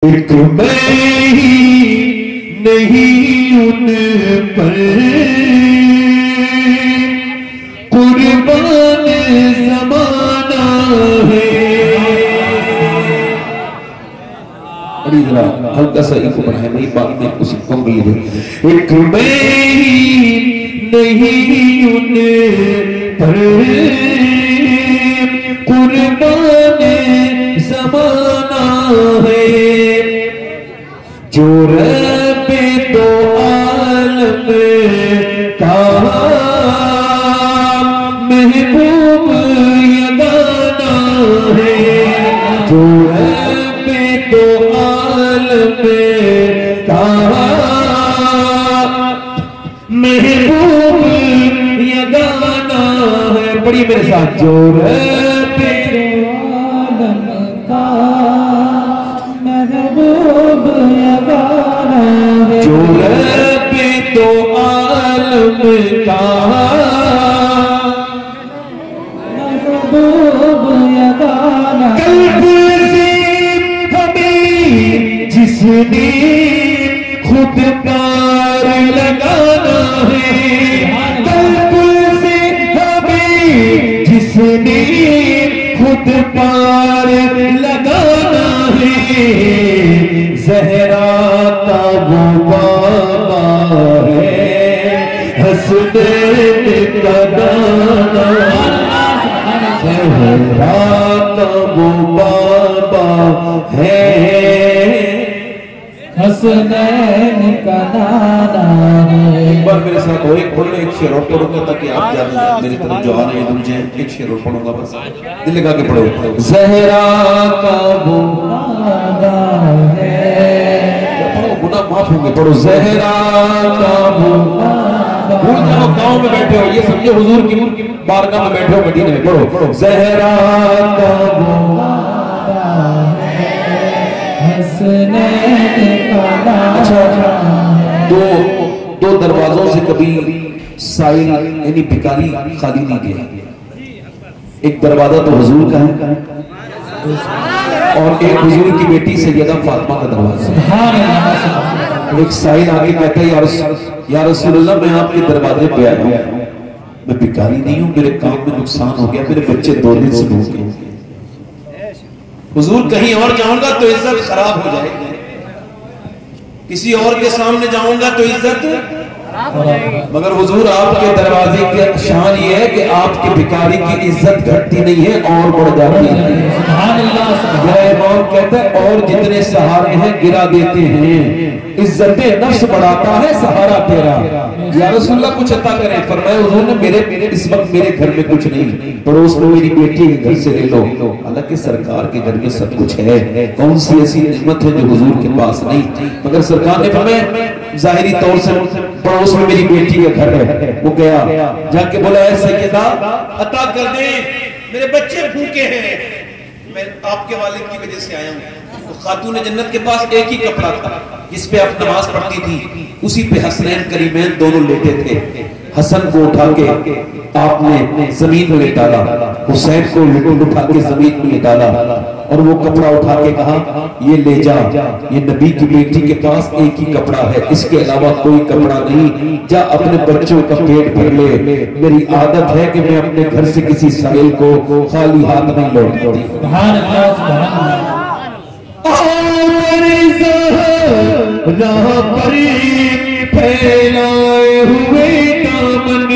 ایک میں ہی نہیں ان پر قربان زمانہ ہے. ابھی ذرا ہلکا سا ایک اوپر ہے، میری بات میں اسی کو بھی دے. ایک میں ہی نہیں ان پر قربان زمانہ ہے، جو رب دو عالم کا محبوب یگانہ ہے، جو رب دو عالم کا محبوب یگانہ ہے. بڑی میرے ساتھ، جو رب جو رب تو عالم کا محبوب یگانہ، قلب سے ہمیں جس نے خود پار لگانا ہے، قلب سے ہمیں جس نے خود پار لگانا ہے. زہرا کا وہ بابا ہے، حسنین کا دانا، زہرا کا وہ بابا ہے، حسنین کا دانا. ایک بار میرے ساتھ ہو، ایک شعر اور پڑھوں گا تاکہ آپ جانیں میری طرف جو آنے دل جائیں. ایک شعر اور پڑھوں گا، بس دل لگا کے پڑھو. زہرا کا وہ بابا ہے، گناہ معاف ہوں گے، پڑھو. زہرا کا وہ بھول جاؤ گاؤں میں بیٹھے ہو، یہ سمجھے حضور کی بارگاہ میں بیٹھے ہو مدینے میں. پڑھو. زہرا کا وہ بابا ہے، حسنین کا دانا. دو دروازوں سے کبھی سائل یعنی بھکاری خالی نہیں گیا. ایک دروازہ تو حضور کا ہے اور ایک حضور کی بیٹی سیدہ فاطمہ کا دروازہ. ایک سائل آگے کہتا ہے، یا رسول اللہ میں آپ کے دروازے پہ آیا ہوں، میں بھکاری نہیں ہوں، میرے کام میں نقصان ہو گیا، میرے بچے 2 دن سے بھوکے ہیں. حضور کہیں اور جاؤں گا تو عزت خراب ہو جائے گی، کسی اور کے سامنے جاؤں گا تو عزت، مگر حضور آپ کے دروازے کی شان یہ ہے کہ آپ کے بھکاری کی عزت گھٹتی نہیں ہے اور بڑھ جاتی ہے. امام کہتا ہے اور جتنے سہارے ہیں گرا دیتے ہیں، عزت نفس بڑھاتا ہے سہارا تیرا. یا رسول اللہ کچھ عطا کریں. فرمایا حضور نے میرے اس وقت میرے گھر میں کچھ نہیں، پڑوس میں میری بیٹی کے گھر سے لے لو. حالانکہ سرکار کے گھر میں سب کچھ ہے، کون سی ایسی نعمت ہے جو حضور کے پاس نہیں. مگر سرکار نے فرمایا ظاہری طور سے پڑوس میں میری بیٹی کا گھر ہے. وہ گیا جا کے بولا، اے سیدہ عطا کر دیں، میرے بچے بھوکے ہیں، میں آپ کے والد کی وجہ سے آیا ہوں. تو خاتون جنت کے پاس ایک ہی کپڑا تھا جس پہ آپ نماز پڑھتی تھی، اسی پہ حسنین کریمین دونوں لیٹے تھے. حسن کو اٹھا کے آپ نے زمین میں ڈالا، حسین کو اٹھا کے زمین میں ڈالا، اور وہ کپڑا اٹھا کے کہا یہ لے جا، یہ نبی کی بیٹی کے پاس ایک ہی کپڑا ہے، اس کے علاوہ کوئی کپڑا نہیں، جا اپنے بچوں کا پیٹ بھر لے. میری عادت ہے کہ میں اپنے گھر سے کسی سائل کو خالی ہاتھ نہیں لوٹتی. سبحان اللہ سبحان اللہ. راہ پر پھیلائے ہوئے دامن،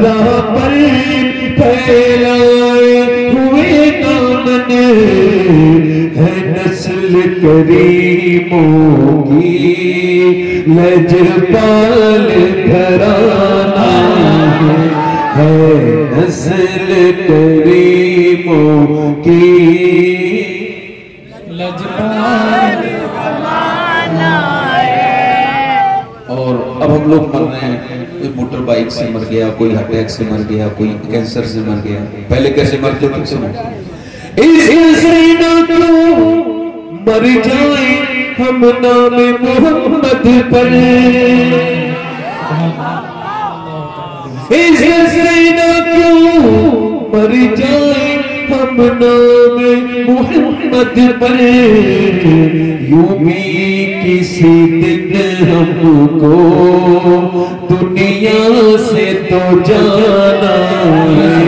راہ پر پھیلائے ہوئے دامن، ہے نسل کریموں کی لجپال گھرانہ ہے، نسل کریموں کی لجپال گھرانہ ہے. اور اب ہم لوگ مر رہے ہیں، کوئی موٹر بائک سے مر گیا، کوئی ہارٹ اٹیک سے مر گیا، کوئی کینسر سے مر گیا. پہلے کیسے مرتے تھے سنو، اس نہ تو مر جائیں ہم نام محمد پر، اس نہ کیوں مر جائیں ہم نام محمد پر، یوں بھی کسی دن ہم کو دنیا سے تو جانا ہے،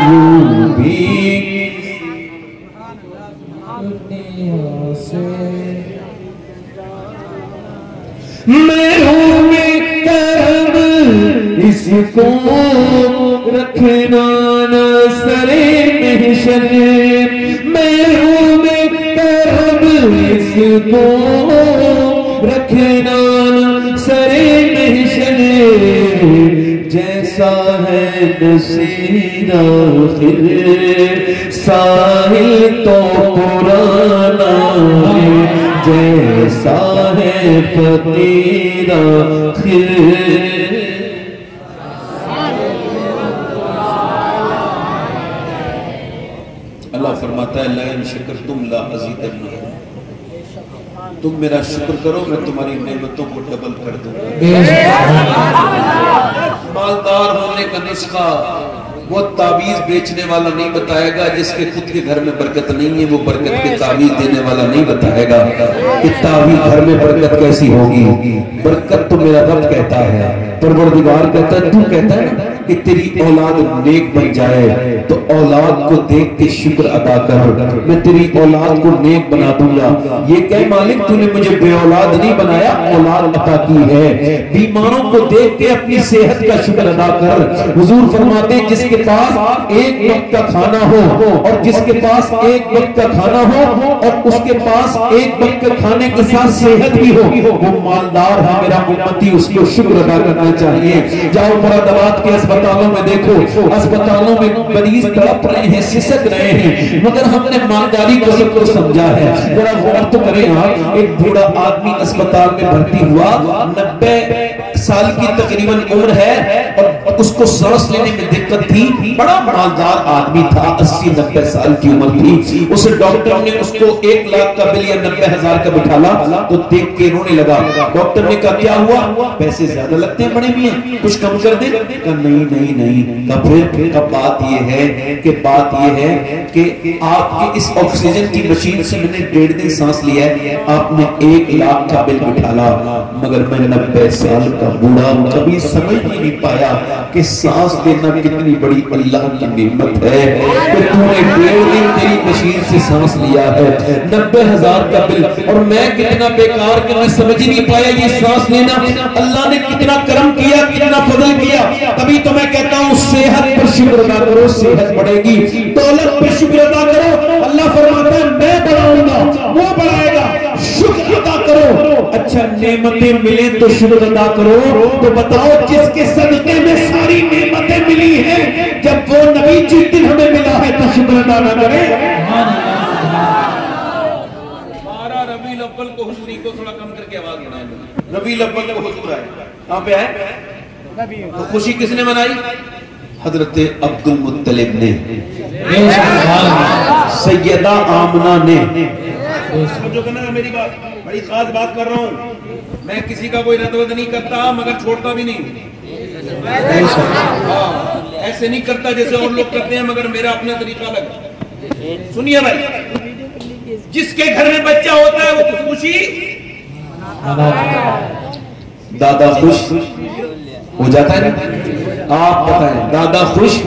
یوں بھی دنیا سے محروم کرم اس کو رکھنا نہ سرے محشر، محروم کرم اس کو رکھنا نہ سرے محشر، جیسا ہے نصیر آخر ساحل تو پرانا ہے، جیسا ہے فقیر آخر اللہ فرماتا ہے لئن شکرتم لا ازیدنکم، تم میرا شکر کرو میں تمہاری نعمتوں کو ڈبل کر دوں گا۔ مالدار ہونے کا نسخہ وہ تعویذ بیچنے والا نہیں بتائے گا، جس کے خود کے گھر میں برکت نہیں ہے وہ برکت کے تعویذ دینے والا نہیں بتائے گا کہ تعویذ گھر میں برکت کیسی ہوگی۔ برکت تو میرا رب کہتا ہے، پروردگار کہتا ہے، تو کہتا ہے کہ تیری اولاد نیک بن جائے تو اولاد کو دیکھ کے شکر ادا کر، میں تیری اولاد کو نیک بنا دوں گا۔ یہ کہ مالک تو نے مجھے بے اولاد نہیں بنایا، اولاد عطا کی ہے۔ بیماروں کو دیکھ کے اپنی صحت کا شکر ادا کر۔ حضور فرماتے ہیں جس کے پاس ایک وقت کا کھانا ہو اور جس کے پاس ایک وقت کا کھانا ہو اور اس کے پاس ایک وقت کا کھانے کے ساتھ صحت بھی ہو، وہ مالدار ہے میرا امتی، اس کو شکر ادا کرنا چاہیے۔ جاؤ مرادآباد کے اسپتالوں میں دیکھو، اسپتالوں میں مریض تڑپ رہے ہیں، سسک رہے ہیں، مگر ہم نے مالداری کو سب کو سمجھا ہے۔ ذرا غور تو کریں آپ، ایک بوڑھا آدمی اسپتال میں بھرتی ہوا، 90 سال کی تقریباً عمر ہے اور اس کو سانس لینے میں دقت تھی، بڑا مالدار آدمی تھا، 80-90 سال کی عمر تھی۔ اسے ڈاکٹر نے اس کو 1 لاکھ کا بل یا 90,000 کا بٹھالا تو دیکھ کے رونے لگا۔ ڈاکٹر نے کہا کیا ہوا؟ پیسے زیادہ لگتے ہیں بڑے میاں، کچھ کم کر دیں؟ کہا نہیں نہیں نہیں۔ کہا پھر؟ بات یہ ہے کہ آپ کے اس آکسیجن کی مشین سے میں نے 1.5 دن سانس لیا ہے، آپ نے 1 لاکھ کا بل بٹھالا، مگر میں 90 سال کا بوڑھا کبھی سمجھ ہی نہیں پایا کہ سانس دینا کتنی بڑی اللہ کی نعمت ہے کہ تو نے 1.5 دن تیری مشین سے سانس لیا ہے، 90,000 کا بل، اور میں کتنا بیکار کہ میں سمجھ نہیں پایا یہ سانس لینا اللہ نے کتنا کرم کیا، کتنا فضل کیا۔ تبھی تو میں کہتا ہوں صحت پر شکر ادا کرو، صحت بڑھے گی۔ دولت پر شکر ادا کرو، اللہ فرماتا ہے میں بڑھاؤں گا، وہ بڑھائے گا۔ شکر ادا کرو، اچھا نعمتیں ملیں تو شکر ادا کرو۔ تو بتاؤ جس کے صدقے میں ساری نعمتیں ملی ہیں، جب وہ نبی جس دن ہمیں ملا ہے تو شکر ادا نہ کرے۔ ربیع الاول کو حضوری کو تھوڑا کم کر کے آواز بڑھائیں، ربیع الاول کو حضور آئے، کہاں پہ آئے؟ تو خوشی کس نے منائی؟ حضرت عبد المطلب نے، سیدہ آمنہ نے۔ جو کہنا ہے میری بات بڑی خاص بات کر رہا ہوں، میں کسی کا کوئی رد ود نہیں کرتا مگر چھوڑتا بھی نہیں، ایسے نہیں کرتا جیسے اور لوگ کرتے ہیں، مگر میرا اپنا طریقہ الگ ہے۔ سنیے بھائی، جس کے گھر میں بچہ ہوتا ہے وہ خوشی، دادا خوش ہو جاتا ہے نا؟ آپ بتائیں، دادا خوش،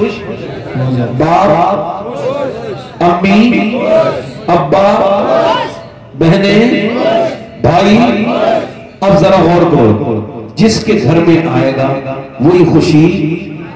باپ، امی، ابا، بہنیں، بھائی۔ اب ذرا غور کرو، جس کے گھر میں آئے گا وہی خوشی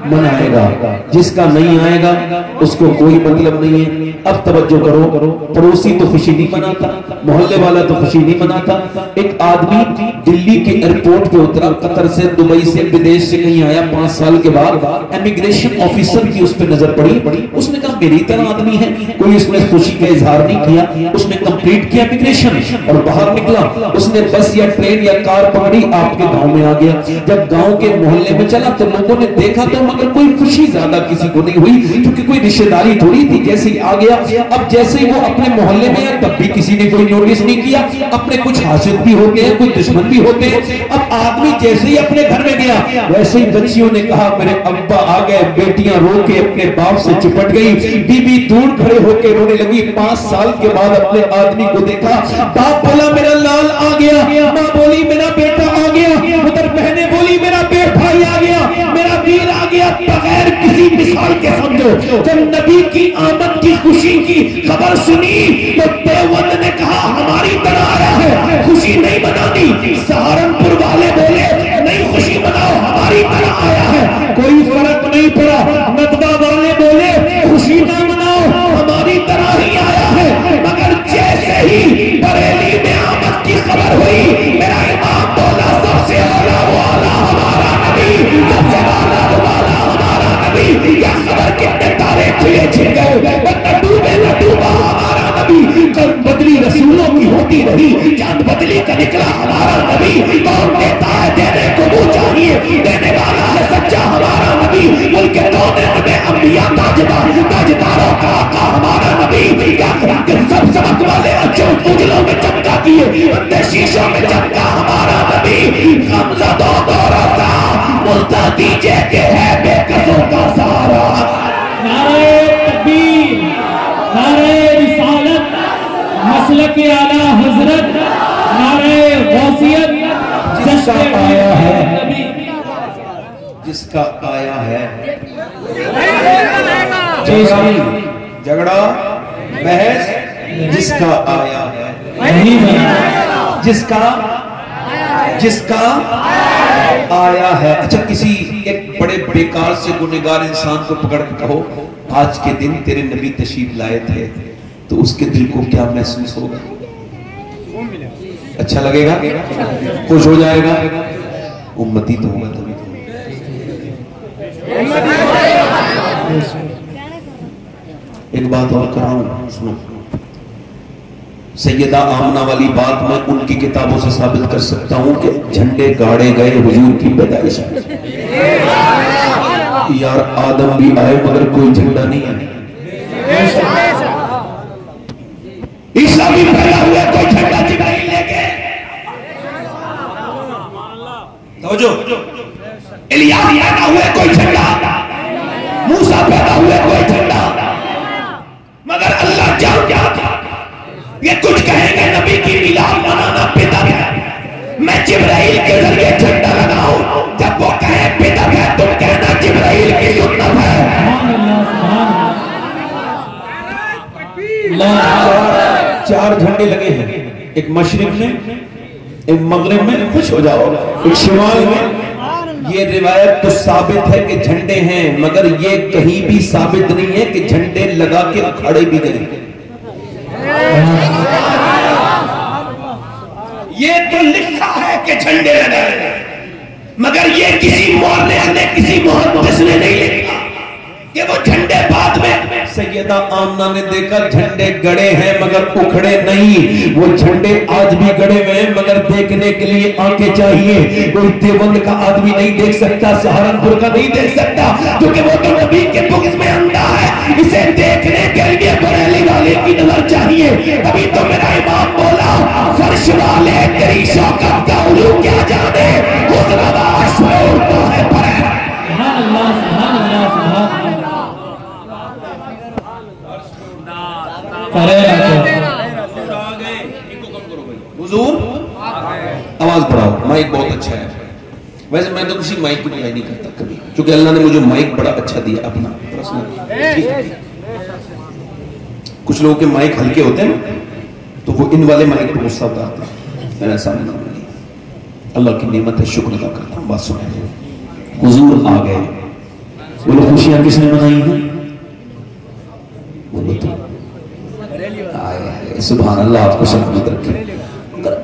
منائے گا، جس کا نہیں آئے گا اس کو کوئی مطلب نہیں ہے۔ اب توجہ کرو، پڑوسی تو خوشی نہیں مناتا، محلے والا تو خوشی نہیں مناتا۔ ایک آدمی دلی کے ایئرپورٹ پہ اترا، قطر سے، دبئی سے، بدیش سے کہیں آیا، 5 سال کے بعد امیگریشن آفیسر کی اس پہ نظر پڑی، اس نے کہا میری طرح آدمی ہے، کوئی اس نے خوشی کا اظہار نہیں کیا، اس نے کمپلیٹ کیا امیگریشن اور باہر نکلا، اس نے بس یا ٹرین یا کار پکڑی، آپ کے گاؤں میں آ گیا۔ جب گاؤں کے محلے میں چلا تو لوگوں نے دیکھا تو مگر کوئی خوشی زیادہ کسی کو نہیں ہوئی، کیونکہ کوئی رشتہ داری تھوڑی تھی، جیسے آ گیا۔ اب جیسے وہ اپنے محلے میں آیا تب بھی کسی نے کوئی نوٹس نہیں کیا، اپنے کچھ حاسد بھی ہوتے ہیں کچھ دشمن بھی ہوتے ہیں. اب آدمی جیسے ہی اپنے گھر میں گیا ویسے ہی بچیوں نے کہا میرے ابا آ گئے. بیٹیاں رو کے اپنے باپ سے چپٹ گئی. بی بی دور کھڑے ہو کے رونے لگی. 5 سال کے بعد اپنے آدمی کو دیکھا. باپ بولا میرا لال آ گیا, ماں بولی میرا بیٹا آ گیا, ادھر بہنیں بولی میرا بھائی آ گیا, میرا ویر آ گیا. بغیر کسی مثال کے سمجھو جب نبی کی آمد کی خوشی کی خبر سنی تو دیوبند نے کہا ہماری طرح آیا ہے, خوشی نہیں منانی. سہارنپور والے بولے نہیں خوشی مناؤ ہماری طرح آیا ہے, کوئی فرق نہیں پڑا. ندوہ والے بولے خوشی نہ مناؤ ہماری طرح ہی آیا ہے. مگر جیسے ہی بریلی میں آمد کی خبر ہوئی میرا امام بولا سب سے اولا والا ہمارا نبی, سب سے اولا والا ہمارا نبی. یا خبر کتنے تارے کھلے چھل گئے, نہ ڈوبا ہمارا نبی. کل بدلی رسولوں کی ہوتی رہی, چاند بدلی کا نکلا ہمارا نبی. کون دیتا ہے دینے کو وہ چاہیے, دینے والا ہے سچا ہمارا نبی. ملک دونے میں انبیاء تاجداروں کا آقا ہمارا نبی. سب سبق والے اچھوں اجلوں میں چمکا کیے, اندر شیشوں میں چمکا ہمارا نبی. غمزدوں کو رسا ملتا دیجے کہ ہے بے قصوں کا سہارا. نعرہ تکبیر, نعرہ رسالت, مسلک اعلیٰ حضرت, نعرہ غوثیت. جس کا آیا ہے, جس کا آیا ہے, جھگڑا بحث جس کا آیا ہے, جس کا آیا ہے. اچھا کسی ایک بڑے بیکار سے گنہگار انسان کو پکڑ کے کہو آج کے دن تیرے نبی تشریف لائے تھے, تو اس کے دل کو کیا محسوس ہوگا؟ اچھا لگے گا, خوش ہو جائے گا. امتی تو ہوگا تبھی تو. ایک بات اور کر رہا ہوں سنو. سیدہ آمنہ والی بات میں ان کی کتابوں سے ثابت کر سکتا ہوں کہ جھنڈے گاڑے گئے حضور کی پیدائش میں. یار آدم بھی آئے مگر کوئی جھنڈا نہیں آئے. عیسیٰ بھی پیدا ہوئے کوئی جھنڈا جبرائیل لے کے. توجہ, الیاس پیدا ہوئے کوئی جھنڈا, موسیٰ پیدا ہوئے کوئی جھنڈا, مگر اللہ جانتا یہ کچھ کہیں گے نبی کی میلاد منانا بدعت ہے, میں جبرائیل کے ذریعے جھنڈا لگاؤں. جب وہ کہیں بدعت ہے تم کہنا جبرائیل کی سنت ہے. 4 جھنڈے لگے ہیں, ایک مشرق میں, ایک مغرب میں, خوش ہو جاؤ, ایک شمال میں. یہ روایت تو ثابت ہے کہ جھنڈے ہیں, مگر یہ کہیں بھی ثابت نہیں ہے کہ جھنڈے لگا کے کھڑے بھی گئے. یہ تو لکھا ہے کہ جھنڈے لگائے, مگر یہ کسی مورخ نے, کسی محدث نے نہیں لکھا کہ وہ جھنڈے بعد میں. سیدہ آمنہ نے دیکھا جھنڈے گڑے ہیں مگر اکھڑے نہیں. وہ جھنڈے آج بھی گڑے ہوئے ہیں مگر دیکھنے کے لیے آنکھیں چاہیے. کوئی دیوبند کا آدمی نہیں دیکھ سکتا, سہارنپور کا نہیں دیکھ سکتا, کیونکہ وہ تو نبی کے بغض میں اندھا ہے. اسے دیکھنے کے لیے بریلی والے کی نظر چاہیے. تبھی تو میرا امام بولا فرش والے تیری شوکت کا علو کیا جانے, حسن و شعور تو ہے پر. سبحان اللہ, سبحان اللہ, سبحان اللہ. حضور آواز بڑھاؤ, مائک بہت اچھا ہے. ویسے میں تو کسی مائک کی بڑھائی نہیں کرتا کبھی, کیونکہ اللہ نے مجھے مائک بڑا اچھا دیا اپنا پرسنل. کچھ لوگوں کے مائک ہلکے ہوتے ہیں نا, تو وہ ان والے مائک پہ غصہ اتارتے ہیں. میں ایسا نہیں, اللہ کی نعمت ہے, شکر ادا کرتا ہوں. بات سنیں, حضور آ گئے, بولو خوشیاں کس نے منائی ہیں؟ بولو تو سبحان اللہ, آپ کو سلامت رکھے.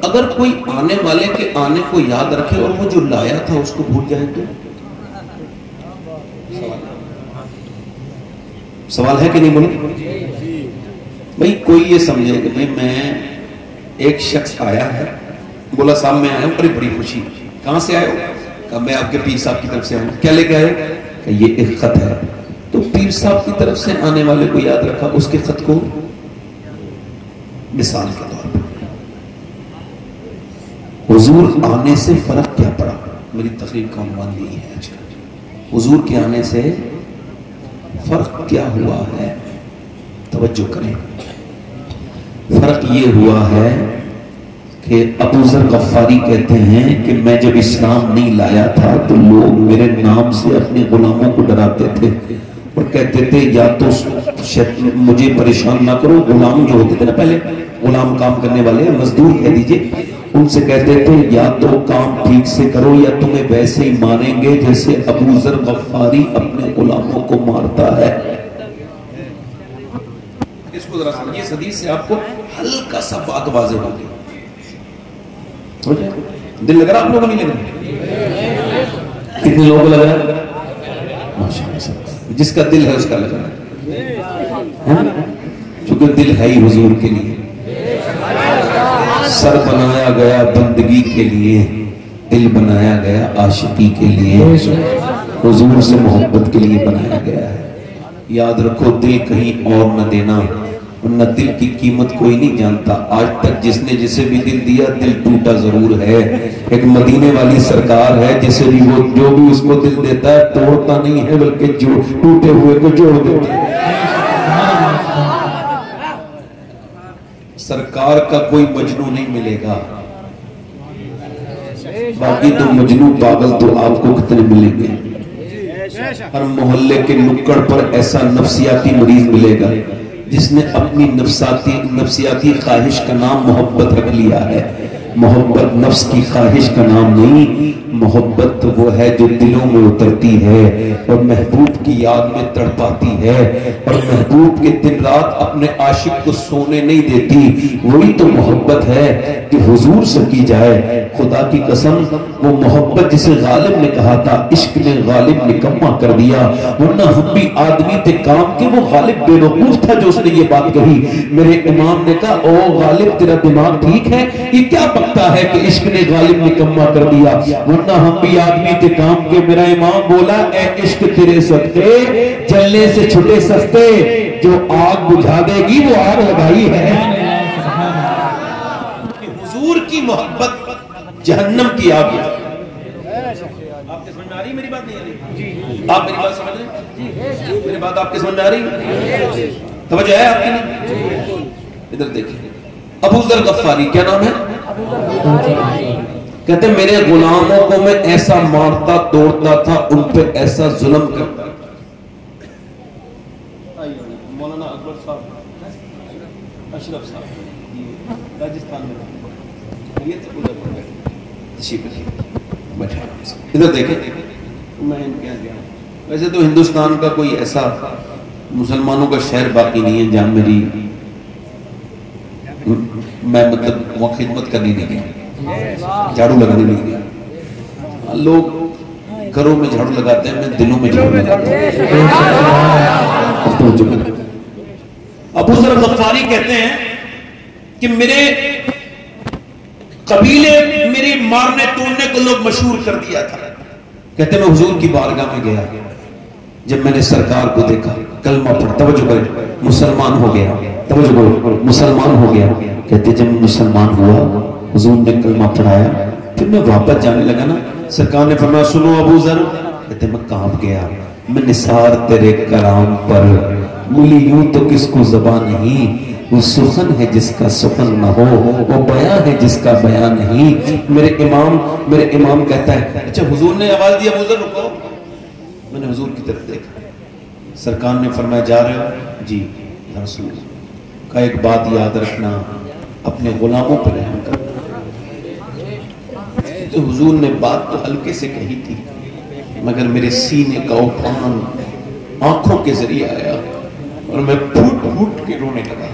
اگر کوئی آنے والے کے آنے کو یاد رکھے اور وہ جو لایا تھا اس کو بھول جائے تو سوال ہے کہ نہیں؟ بولو بھائی, کوئی یہ سمجھے کہ بھئی میں ایک شخص آیا ہے, بولا صاحب میں آیا ہوں, بڑی بڑی خوشی. کہاں سے آئے ہو؟ کہا میں آپ کے پیر صاحب کی طرف سے آیا ہوں. کیا لے کے آئے؟ کہ یہ ایک خط ہے. تو پیر صاحب کی طرف سے آنے والے کو یاد رکھا, اس کے خط کو مثال کے طور پر حضور آنے سے فرق کیا پڑا؟ میری تقریر کا عنوان یہی ہے آج کل، حضور کے آنے سے فرق کیا ہوا ہے؟ توجہ کریں، فرق یہ ہوا ہے کہ ابو ذر غفاری کہتے ہیں کہ میں جب اسلام نہیں لایا تھا تو لوگ میرے نام سے اپنے غلاموں کو ڈراتے تھے اور کہتے تھے یا تو مجھے پریشان نہ کرو، غلام جو ہوتے تھے نا پہلے، غلام کام کرنے والے مزدور کہہ دیجئے، ان سے کہتے تھے یا تو کام ٹھیک سے کرو یا تمہیں ویسے ہی ماریں گے جیسے ابو ذر غفاری اپنے غلاموں کو مارتا ہے۔ اس کو ذرا سمجھیے، اس حدیث سے آپ کو ہلکا سا بات واضح ہوگی، ہو جائے دل لگ رہا آپ لوگوں نہیں لگ رہا؟ کتنے لوگوں کو لگ رہا ہے؟ ماشاءاللہ سب، جس کا دل ہے اس کا لگ رہا ہے، چونکہ دل ہے ہی حضور کے لیے، سر بنایا گیا بندگی کے لیے، دل بنایا گیا عاشقی کے لیے، حضور سے محبت کے لیے بنایا گیا ہے۔ یاد رکھو دل کہیں اور نہ دینا، ورنہ دل کی قیمت کوئی نہیں جانتا۔ آج تک جس نے جسے بھی دل دیا دل ٹوٹا ضرور ہے، ایک مدینے والی سرکار ہے جسے بھی وہ جو بھی اس کو دل دیتا ہے توڑتا نہیں ہے بلکہ جو ٹوٹے ہوئے کو جوڑ دیتا ہے۔ سرکار کا کوئی مجنو نہیں ملے گا، باقی تو مجنو پاگل تو آپ کو کتنے ملیں گے۔ ہر محلے کے نکڑ پر ایسا نفسیاتی مریض ملے گا جس نے اپنی نفسیاتی خواہش کا نام محبت رکھ لیا ہے۔ محبت نفس کی خواہش کا نام نہیں، محبت وہ ہے جو دلوں میں اترتی ہے اور محبوب کی یاد میں تڑپاتی ہے اور محبوب کے دن رات اپنے عاشق کو سونے نہیں دیتی، وہی تو محبت ہے کہ حضور سے کی جائے۔ خدا کی قسم وہ محبت جسے غالب نے کہا تھا عشق نے غالب نکما کر دیا، ورنہ ہم بھی آدمی تھے کام کے، وہ غالب بے وقوف تھا جو اس نے یہ بات کہی۔ میرے امام نے کہا او غالب تیرا دماغ ٹھیک ہے؟ یہ کیا بکتا ہے کہ عشق نے غالب نکما کر دیا، ورنہ ہم بھی آدمی تھے کام کے۔ میرا امام بولا اے عشق تیرے صدقے جلنے سے چھٹے سستے، جو آگ بجھا دے گی وہ آگ لگائی ہے۔ حضور کی محبت جہنم کی آگ ہے۔ آپ کے سمجھ میں آ رہی میری بات؟ نہیں آ رہی؟ آپ میری بات سمجھ رہے ہیں؟ میری بات آپ کے سمجھ میں آ رہی؟ توجہ ہے آپ کی نہیں؟ ادھر دیکھیں، ابو ذر غفاری کیا نام ہے؟ کہتے ہیں میرے غلاموں کو میں ایسا مارتا توڑتا تھا، ان پہ ایسا ظلم کرتا۔ مولانا اکبر صاحب، اشرف صاحب راجستھان میں ادھر دیکھیں، ویسے تو ہندوستان کا کوئی ایسا مسلمانوں کا شہر باقی نہیں ہے جہاں میری میں مطلب وہاں خدمت کرنے نہیں گیا، جھاڑو لگانے نہیں گیا۔ لوگ گھروں میں جھاڑو لگاتے ہیں، میں دلوں میں جھاڑو لگاتا ہوں۔ ابو ذر غفاری کہتے ہیں کہ میرے قبیلے میری مارنے توڑنے کو لوگ مشہور کر دیا تھا۔ کہتے ہیں میں حضور کی بارگاہ میں گیا، جب میں نے سرکار کو دیکھا کلمہ پڑھا، توجہ کریں، مسلمان ہو گیا، توجہ کرو، مسلمان ہو گیا۔ کہتے جب مسلمان ہوا حضور نے کلمہ پڑھایا، پھر میں واپس جانے لگا نا، سرکار نے فرمایا سنو ابو ذر، کہتے میں کانپ گیا، میں نثار تیرے کلام پر ملی یوں تو کس کو زبان نہیں، وہ سخن ہے جس کا سخن نہ ہو، وہ بیان ہے جس کا بیان نہیں۔ میرے امام کہتا ہے اچھا حضور نے آواز دی ابو ذر رکو، میں نے حضور کی طرف دیکھا، سرکار نے فرمایا جا رہے ہو؟ جی یا رسول اللہ۔ کہا ایک بات یاد رکھنا، اپنے غلاموں پر رحم کرنا۔ تو حضور نے بات تو ہلکے سے کہی تھی مگر میرے سینے کا اٹھان آنکھوں کے ذریعے آیا اور میں پھوٹ پھوٹ کے رونے لگا۔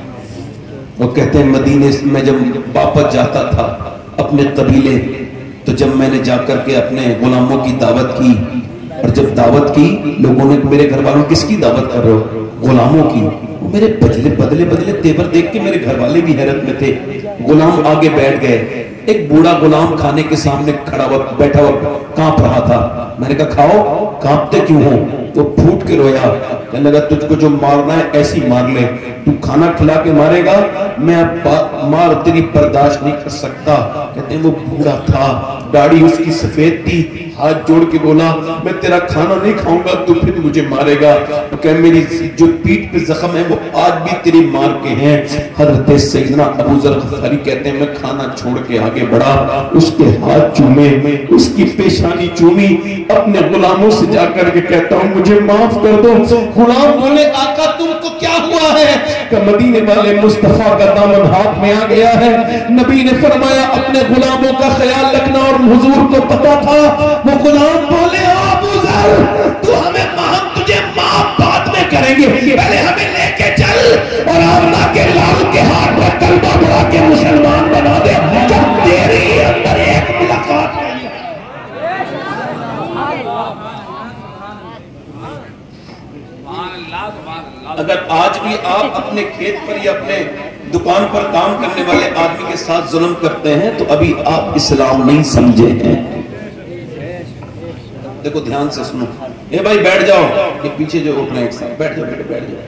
وہ کہتے ہیں مدینے میں جب واپس جاتا تھا اپنے قبیلے، تو جب میں نے جا کر کے اپنے غلاموں کی دعوت کی، اور جب دعوت کی لوگوں نے میرے گھر والوں کس کی دعوت کر رہے ہو؟ غلاموں کی۔ وہ میرے بدلے تیور دیکھ کے میرے گھر والے بھی حیرت میں تھے۔ غلام آگے بیٹھ گئے، ایک بوڑھا غلام کھانے کے سامنے کھڑا ہوا بیٹھا ہوا کانپ رہا تھا۔ میں نے کہا کھاؤ، کانپتے کیوں ہو؟ وہ پھوٹ کے رویا، کہنے لگا تجھ کو جو مارنا ہے ایسی مار لے، تو کھانا کھلا کے مارے گا، میں اب مار تیری برداشت نہیں کر سکتا۔ کہتے ہیں وہ بوڑھا تھا، داڑھی اس کی سفید تھی، ہاتھ جوڑ کے بولا میں تیرا کھانا نہیں کھاؤں گا تو پھر مجھے مارے گا۔ تو کہ میری جو پیٹھ پہ زخم ہے وہ آج بھی تیری مار کے ہیں۔ حضرت سیدنا ابو ذر غفاری کہتے ہیں میں کھانا چھوڑ کے آگے بڑھا، اس کے ہاتھ چومے، اس کی پیشانی چومی، اپنے غلاموں سے جا کر کے کہتا ہوں مجھے معاف کر دو۔ غلام بولے آقا تم کو کیا ہوا ہے؟ کہ مدینے والے مصطفیٰ کا دامن ہاتھ میں آ گیا ہے۔ نبی نے فرمایا اپنے غلاموں کا خیال رکھنا، اور حضور کو پتا تھا۔ وہ غلام بولے ابو ذر تو ہمیں ہم تجھے معاف بعد میں کریں گے، پہلے ہمیں لے کے چل اور اللہ کے لال کے ہاتھ میں کلمہ پڑھا کے مسلمان بنا دے، جب تیری اندر ایک ملاقات ہے۔ اگر آج بھی آپ اپنے کھیت پر یا اپنے دکان پر کام کرنے والے آدمی کے ساتھ ظلم کرتے ہیں تو ابھی آپ اسلام نہیں سمجھے ہیں۔ دیکھو دھیان سے سنو، اے بھائی بیٹھ جاؤ، یہ پیچھے جو اٹھنا ایک ساتھ بیٹھ جاؤ، بیٹھ جاؤ۔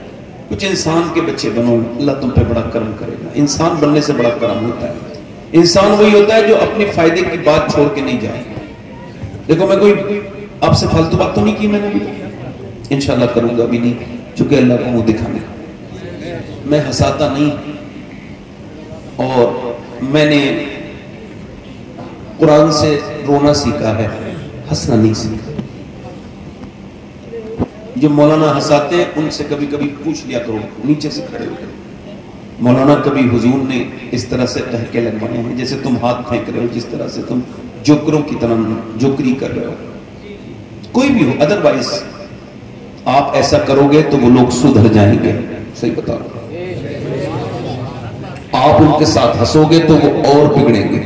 کچھ انسان کے بچے بنو، اللہ تم پہ بڑا کرم کرے گا۔ انسان بننے سے بڑا کرم ہوتا ہے۔ انسان وہی ہوتا ہے جو اپنے فائدے کی بات چھوڑ کے نہیں جائے۔ دیکھو میں کوئی آپ سے فالتو بات تو نہیں کی میں نے بھی، انشاءاللہ کروں گا بھی نہیں، چونکہ اللہ کو منہ دکھانے میں ہنساتا نہیں، اور میں نے قرآن سے رونا سیکھا ہے، ہنسنا نہیں سیکھا۔ جو مولانا ہنساتے ہیں ان سے کبھی کبھی پوچھ لیا کرو، نیچے سے کھڑے ہو کر مولانا کبھی حضور نے اس طرح سے ٹہکے لگوائے ہیں جیسے تم ہاتھ پھینک رہے ہو، جس طرح سے تم جوکروں کی طرح جوکری کر رہے ہو، کوئی بھی ہو، ادروائز آپ ایسا کرو گے تو وہ لوگ سدھر جائیں گے۔ صحیح بتا رہا ہوں، آپ ان کے ساتھ ہنسو گے تو وہ اور بگڑیں گے۔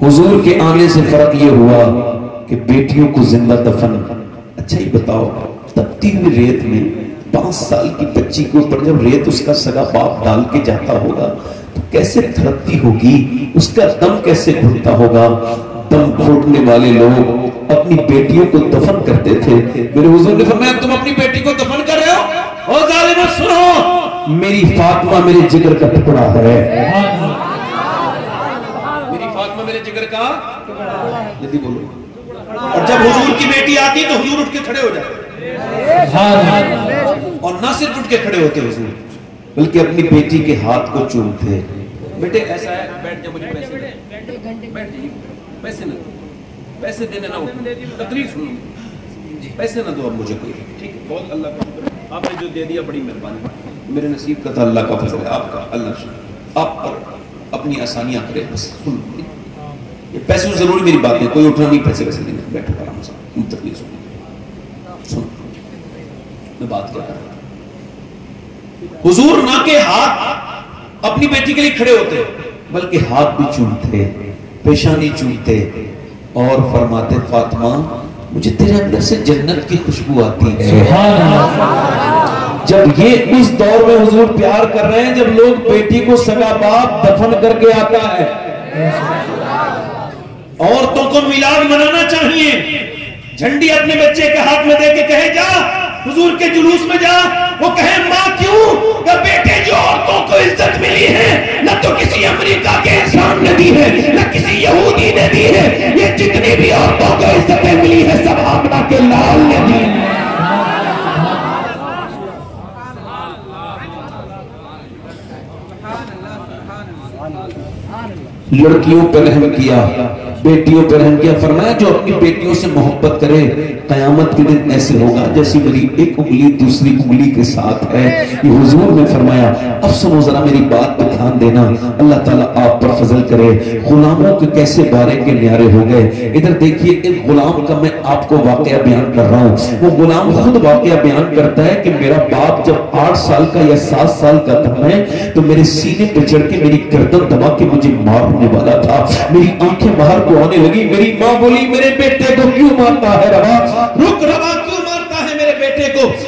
حضور کے آنے سے فرق یہ ہوا کہ بیٹیوں کو زندہ دفن، اچھا ہی بتاؤ تپتی ہوئی ریت میں 5 سال کی بچی کے اوپر جب ریت اس کا سگا باپ ڈال کے جاتا ہوگا تو کیسے تھرکتی ہوگی، اس کا دم کیسے گھٹتا ہوگا۔ دم گھٹنے والے لوگ اپنی بیٹیوں کو دفن کرتے تھے۔ میرے حضور نے فرمایا تم اپنی بیٹی کو دفن کر رہے ہو، او ظالموں سنو، میری فاطمہ میرے جگر کا ٹکڑا ہے، میری فاطمہ میرے جگر کا، جلدی بولو۔ اور جب حضور کی بیٹی آتی تو حضور اٹھ کے کھڑے ہو جاتے، اور نہ صرف اٹھ کے کھڑے ہوتے حضور بلکہ اپنی بیٹی کے ہاتھ کو چومتے۔ بیٹے ایسا ہے، بیٹھ جا، مجھے پیسے دے، بیٹھ جائیے، پیسے نہ پیسے دینے نہ اٹھو، تقریر سنو، پیسے نہ دو اب مجھے کوئی، ٹھیک ہے، بہت اللہ کا، آپ نے جو دے دیا بڑی مہربانی، میرے نصیب کا تھا، اللہ کا فضل ہے، آپ کا، اللہ شکر، آپ پر اپنی آسانیاں کرے، بس سن، یہ پیسے ضروری میری بات ہے، کوئی اٹھنا نہیں، پیسے دینے، بیٹھو آرام سے، تقریر سن، میں بات کیا کر رہا ہوں۔ حضور نہ کہ ہاتھ اپنی بیٹی کے لیے کھڑے ہوتے بلکہ ہاتھ بھی چومتے، پیشانی چومتے، اور فرماتے فاطمہ مجھے تیرے اندر سے جنت کی خوشبو آتی ہے۔ جب یہ اس دور میں حضور پیار کر رہے ہیں جب لوگ بیٹی کو سگا باپ دفن کر کے آتا ہے، عورتوں کو میلاد منانا چاہیے، جھنڈی اپنے بچے کے ہاتھ میں دے کے کہے جا حضور کے جلوس میں جا، وہ کہے ماں کیوں؟ کہ بیٹے جو عورتوں کو عزت ملی ہے نہ تو کسی امریکہ کے انسان نے دی ہے نہ کسی یہودی نے دی ہے، یہ جتنی بھی عورتوں کو عزتیں ملی ہے سب آمنہ کے لال نے دی ہے۔ لڑکیوں پر رحم کیا، بیٹیوں پر رحم کیا، فرمایا جو اپنی بیٹیوں سے محبت کرے قیامت کے دن ایسے ہوگا جیسی میری ایک انگلی دوسری انگلی کے ساتھ ہے۔ یہ حضور نے فرمایا اب سنو ذرا میری بات پہ دھیان دینا، اللہ تعالیٰ آپ پر فضل کرے۔ غلاموں کے کیسے بارے کے نیارے ہو گئے، ادھر دیکھیے ایک غلام کا میں آپ کو واقعہ بیان کر رہا ہوں، وہ غلام خود واقعہ بیان کرتا ہے کہ میرا باپ جب 8 سال کا یا 7 سال کا تھا میں تو میرے سینے پہ چڑھ کے میری گردن دبا کے مجھے مارنے والا تھا، میری آنکھیں باہر کو آنے لگی، میری ماں بولی میرے بیٹے کو کیوں مارتا ہے روا، رک روا کیوں مارتا ہے میرے بیٹے کو؟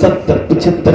70-75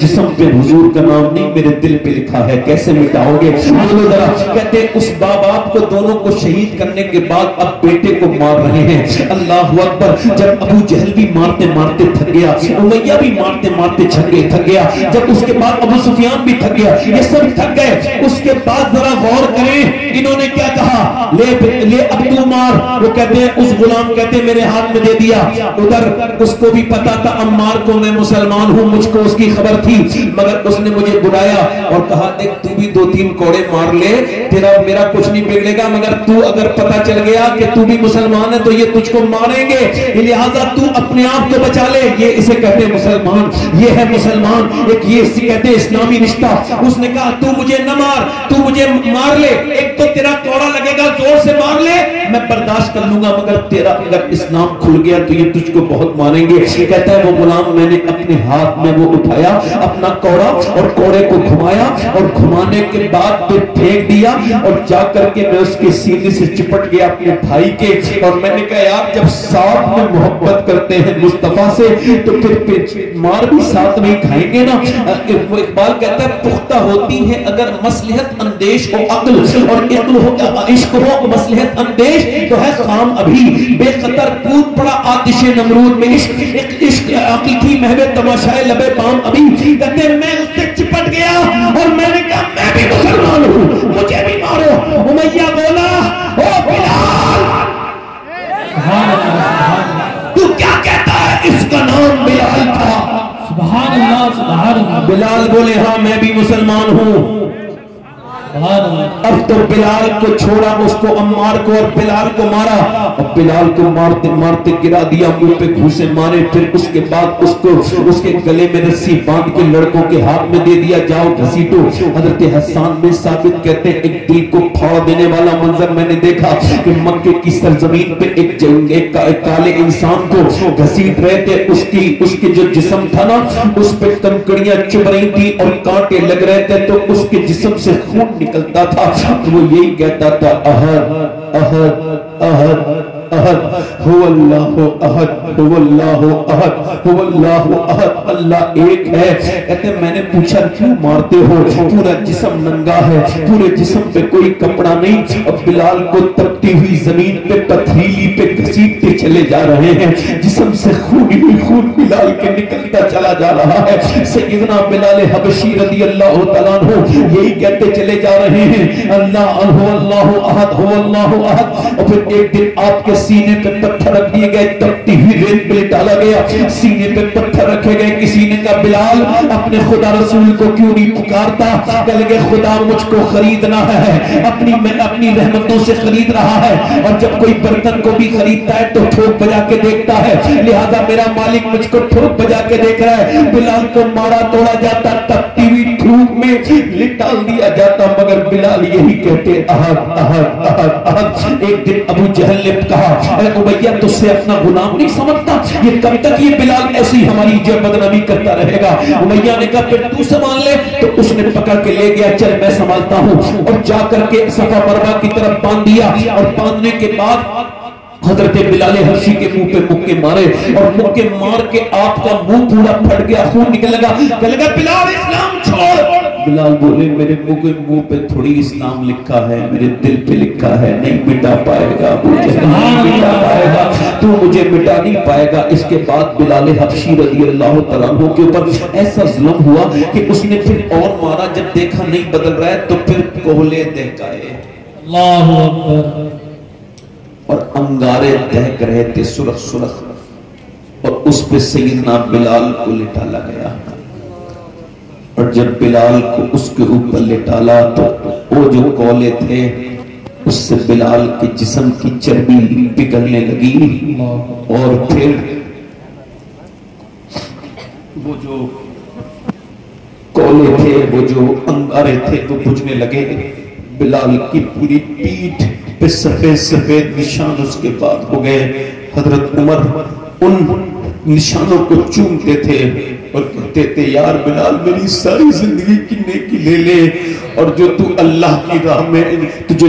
جسم پہ حضور کا نام نہیں میرے دل پہ لکھا ہے، کیسے مٹاؤ گے؟ بولو ذرا۔ کہتے ہیں اس باپ کو دونوں کو شہید کرنے کے بعد اب بیٹے کو مار رہے ہیں۔ اللہ اکبر۔ جب ابو جہل بھی مارتے مارتے تھک گیا، امیہ بھی مارتے مارتے تھک گیا، جب اس کے بعد ابو سفیان بھی تھک گیا، یہ سب تھک گئے، اس کے بعد ذرا غور کریں انہوں نے کیا کہا، لے اب تو مار۔ وہ کہتے ہیں اس غلام کہتے ہیں میرے ہاتھ میں دے دیا۔ ادھر اس کو بھی پتا تھا عمار کو میں مسلمان ہوں، مجھ کو اس کی خبر تھی، مگر اس نے مجھے بلایا اور کہا دیکھ تو بھی 2-3 کوڑے مار لے، تیرا میرا کچھ نہیں بگڑے گا، مگر تو اگر پتا چل گیا کہ تو بھی مسلمان ہے تو یہ تجھ کو ماریں گے، لہذا تو اپنے آپ کو بچا لے۔ یہ اسے کہتے ہیں مسلمان، یہ ہے مسلمان، ایک یہ اسے کہتے ہیں اسلامی رشتہ۔ اس نے کہا تو مجھے نہ مار، تو مجھے مار لے، ایک تو تیرا کوڑا لگے گا، زور سے مار لے، میں برداشت کر لوں گا، مگر تیرا اگر اسلام کھل گیا تو یہ تجھ کو بہت ماریں گے۔ کہتا ہے وہ غلام میں نے اپنے ہاتھ میں وہ اٹھایا اپنا کوڑا اور کوڑے کو گھمایا اور گھمانے کے بعد پھر پھینک دیا اور جا کر کے میں اس کے سینے سے چپٹ گیا اپنے بھائی کے، اور میں نے کہا یار جب ساتھ میں محبت کرتے ہیں مصطفیٰ سے تو پھر مار بھی ساتھ میں ہی کھائیں گے نا۔ وہ اقبال کہتا ہے پختہ ہوتی ہے اگر مصلحت اندیش ہو عقل، اور عقل ہو عشق ہو مصلحت اندیش تو ہے خام ابھی، بے خطر کود پڑا آتش نمرود میں، عشق عقل کی محو تماشائے لبے بام ابھی۔ کہتے ہیں میں اس سے چپٹ گیا اور میں نے کہا میں بھی مسلمان ہوں، مجھے بھی مارو۔ امیہ بولا او بلال تو کیا کہتا ہے، اس کا نام بلال تھا۔ سبحان اللہ سبحان اللہ۔ بلال بولے ہاں میں بھی مسلمان ہوں۔ اب تو بلال کو چھوڑا، اس کو عمار کو اور بلال کو مارا، اب بلال کو مارتے مارتے گرا دیا، منہ پہ گھوسے مارے، پھر اس کے بعد اس کو اس کے گلے میں رسی باندھ کے لڑکوں کے ہاتھ میں دے دیا، جاؤ گھسیٹو۔ حضرت حسان بن ثابت کہتے ہیں ایک دل کو پھاڑ دینے والا منظر میں نے دیکھا کہ مکے کی سرزمین پہ ایک کالے انسان کو گھسیٹ رہے تھے، اس کے جو جسم تھا نا اس پہ کنکڑیاں چبھ رہی تھی اور کانٹے لگ رہے تھے، تو اس کے جسم سے خون نکلتا تھا، وہ یہی کہتا تھا احد احد احد احد هو اللہ احد هو اللہ احد هو اللہ احد، اللہ ایک ہے۔ کہتے ہیں میں نے پوچھا کیوں مارتے ہو، پورا جسم ننگا ہے، پورے جسم پہ کوئی کپڑا نہیں، اور بلال کو تپتی ہوئی زمین پہ پتھریلی پہ گھسیٹتے چلے جا رہے ہیں، جسم سے خون ہی خون بلال کے نکلتا چلا جا رہا ہے۔ سیدنا بلال حبشی رضی اللہ تعالیٰ عنہ یہی کہتے چلے جا رہے ہیں اللہ هو اللہ احد هو اللہ احد، اور پھر ایک دن آپ کے سینے پہ پتھر رکھ دیے گئے، تپتی ہوئی ریت پہ ڈالا گیا، سینے پہ پتھر رکھے گئے، کسی نے کہا بلال اپنے خدا رسول کو کیوں نہیں پکارتا؟ کہ لگے خدا مجھ کو خریدنا ہے، اپنی رحمتوں سے خرید رہا ہے، اور جب کوئی برتن کو بھی خریدتا ہے تو ٹھوک بجا کے دیکھتا ہے، لہذا میرا مالک مجھ کو ٹھوک بجا کے دیکھ رہا ہے۔ بلال کو مارا توڑا جاتا، تپتی ہوئی دھوپ میں لٹال دیا جاتا، مگر بلال یہی کہتے احد احد احد احد۔ ایک دن ابو جہل نے کہا اے امیہ تجھ سے اپنا غلام نہیں سمجھتا، یہ کب تک یہ بلال ایسی ہماری بدنامی کرتا رہے گا؟ امیہ نے کہا پھر تو سنبھال لے، تو اس نے پکڑ کے لے گیا، چل میں سنبھالتا ہوں، اور جا کر کے صفا مروہ کی طرف باندھ دیا، اور باندھنے کے بعد حضرت بلال حبشی کے منہ پہ مکے مارے، اور مکے مار کے آپ کا منہ پورا پھٹ گیا، خون نکل لگا، کہنے لگا بلال اسلام چھوڑ۔ بلال بولے میرے منہ پہ تھوڑی اسلام لکھا ہے، میرے دل پہ لکھا ہے، نہیں مٹا پائے گا ابو جہل، نہیں مٹا پائے گا، تو مجھے مٹا نہیں پائے گا۔ اس کے بعد بلال حبشی رضی اللہ تعالیٰ عنہ کے اوپر ایسا ظلم ہوا کہ اس نے پھر اور مارا، جب دیکھا نہیں بدل رہا ہے تو پھر کولے دہکائے، اللہ اکبر، اور انگارے دہک رہے تھے سرخ سرخ، اور اس پہ سیدنا بلال کو لٹالا گیا، اور جب بلال کو اس کے اوپر لٹالا تو وہ جو کولے تھے اس سے بلال کے جسم کی چربی پگھلنے لگی، اور پھر وہ جو کولے تھے، وہ جو انگارے تھے وہ بجھنے لگے، بلال کی پوری پیٹھ پہ سفید سفید نشان اس کے بعد ہو گئے۔ حضرت عمر ان نشانوں کو چومتے تھے اور کہتے تھے یار بلال میری ساری زندگی کی نیکی لے لے، اور جو تو اللہ کی راہ میں جو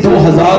2000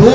2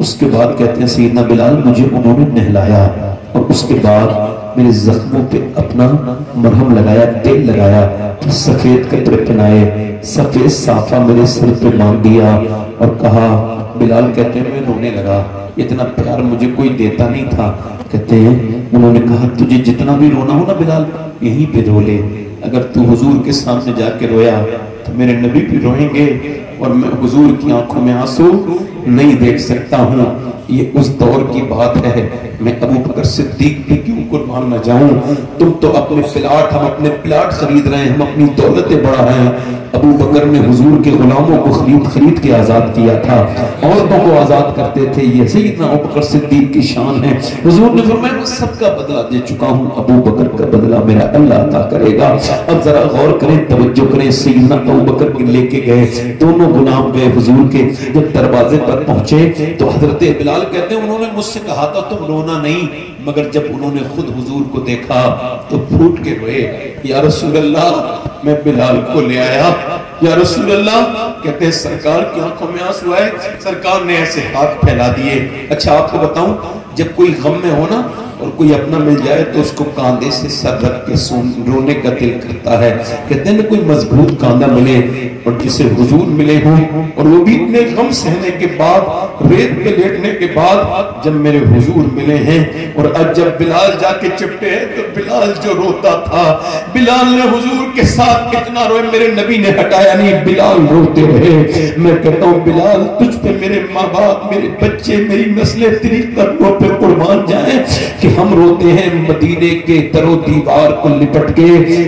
اس کے بعد کہتے ہیں سیدنا بلال مجھے انہوں نے نہلایا اور اس کے بعد میرے زخموں پہ اپنا مرہم لگایا، تیل لگایا، سفید کپڑے پہنائے، سفید صافہ میرے سر پہ باندھ دیا اور کہا، بلال کہتے ہیں میں رونے لگا، اتنا پیار مجھے کوئی دیتا نہیں تھا. کہتے ہیں انہوں نے کہا تجھے جتنا بھی رونا ہو نا بلال یہیں پہ رو لے، اگر تو حضور کے سامنے جا کے رویا تو میرے نبی بھی روئیں گے اور میں حضور کی آنکھوں میں آنسو نہیں دیکھ سکتا ہوں. یہ اس دور کی بات ہے، میں ابو بکر صدیق پہ کیوں قربان نہ جاؤں؟ تم تو اپنے پلاٹ، ہم اپنے پلاٹ خرید رہے ہیں، ہم اپنی دولتیں بڑھا رہے ہیں. ابو بکر نے حضور کے غلاموں کو خرید کے آزاد کیا تھا، عورتوں کو آزاد کرتے تھے. یہ سیدنا ابو بکر صدیق کی شان ہے. حضور نے فرمایا میں سب کا بدلہ دے چکا ہوں، ابو بکر کا بدلہ میرا اللہ عطا کرے گا. اب ذرا غور کریں، توجہ کریں. سیدنا ابو بکر کے لے کے گئے، دونوں غلام گئے حضور کے. جب دروازے پر پہنچے تو حضرت بلال کہتے ہیں انہوں نے مجھ سے کہا تھا تم رونا نہیں، مگر جب انہوں نے خود حضور کو دیکھا تو پھوٹ کے روئے. یا رسول اللہ میں بلال کو لے آیا. یا رسول اللہ کہتے ہیں سرکار کی آنکھوں میں آنسو آئے، سرکار نے ایسے ہاتھ پھیلا دیے. اچھا آپ کو بتاؤں، جب کوئی غم میں ہو نا اور کوئی اپنا مل جائے تو اس کو کاندھے سے سر رکھ کے رونے کا دل کرتا ہے. کہتے ہیں کوئی مضبوط کاندھا ملے اور جسے حضور ملے ہوں اور وہ بھی اتنے غم سہنے کے بعد، ریت پہ لیٹنے کے بعد جب میرے حضور ملے ہیں. اور اب جب بلال جا کے چپٹے تو بلال جو روتا تھا، بلال نے حضور کے ساتھ کتنا روئے، میرے نبی نے ہٹایا نہیں، بلال روتے رہے. میں کہتا ہوں بلال تجھ پہ میرے ماں باپ، میرے بچے، میری نسلیں تیری قدموں پہ قربان جائیں کہ ہم روتے ہیں مدینے کے در و دیوار کو لپٹ کے،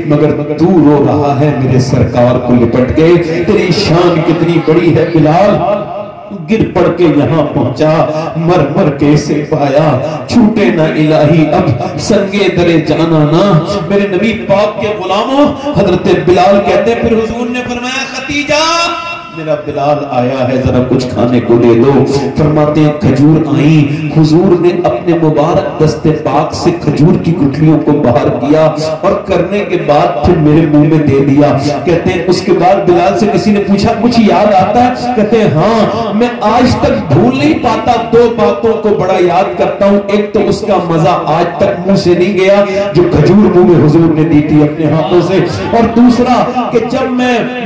مگر تو رو رہا ہے میرے سرکار کو لپٹ کے. تیری شان کتنی بڑی ہے بلال، گر پڑ کے یہاں پہنچا، مر مر کے اسے پایا، چھوٹے نہ الہی اب سنگے درے جانا نا. میرے نبی پاک کے غلاموں، حضرت بلال کہتے ہیں پھر حضور نے فرمایا ختیجہ میرا بلال آیا ہے، ذرا کچھ کھانے کو دے دو. فرماتے ہیں کھجور آئیں، حضور نے اپنے مبارک دست پاک سے کھجور کی گٹھلیوں کو باہر کیا اور کرنے کے بعد پھر میرے منہ میں دے دیا. کہتے ہیں اس کے بعد بلال سے کسی نے پوچھا کچھ یاد آتا ہے؟ کہتے ہیں ہاں، میں آج تک بھول نہیں پاتا، دو باتوں کو بڑا یاد کرتا ہوں. ایک تو اس کا مزہ آج تک منہ سے نہیں گیا جو کھجور منہ میں حضور نے دی تھی اپنے ہاتھوں سے، اور دوسرا کہ جب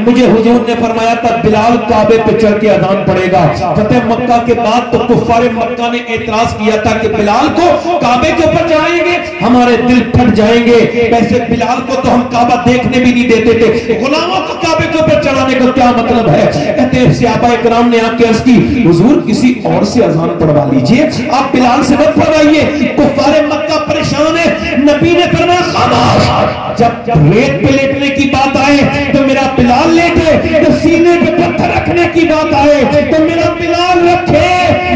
مجھے حضور نے فرمایا تھا بلال کعبے پہ چڑھ کے اذان پڑے گا. فتح مکہ کے بعد تو کفار مکہ نے اعتراض کیا تھا کہ بلال کو کعبے کے اوپر چڑھائیں گے ہمارے دل پھٹ جائیں گے. ویسے بلال کو تو ہم کعبہ دیکھنے بھی نہیں دیتے تھے، غلاموں کو کعبے کے اوپر چڑھانے کا کیا مطلب ہے؟ کہتے ہیں صحابہ کرام نے آ کے عرض کی حضور کسی اور سے اذان پڑھوا لیجئے، آپ بلال سے مت پڑھوائیے. کفار مکہ پریشان ہے. نبی نے فرمایا خاموش، جب ریت پہ لیٹنے کی بات آئے تو میرا بلال لیٹے، جب سینے پہ پتھر رکھنے کی بات آئے تو میرا بلال رکھے،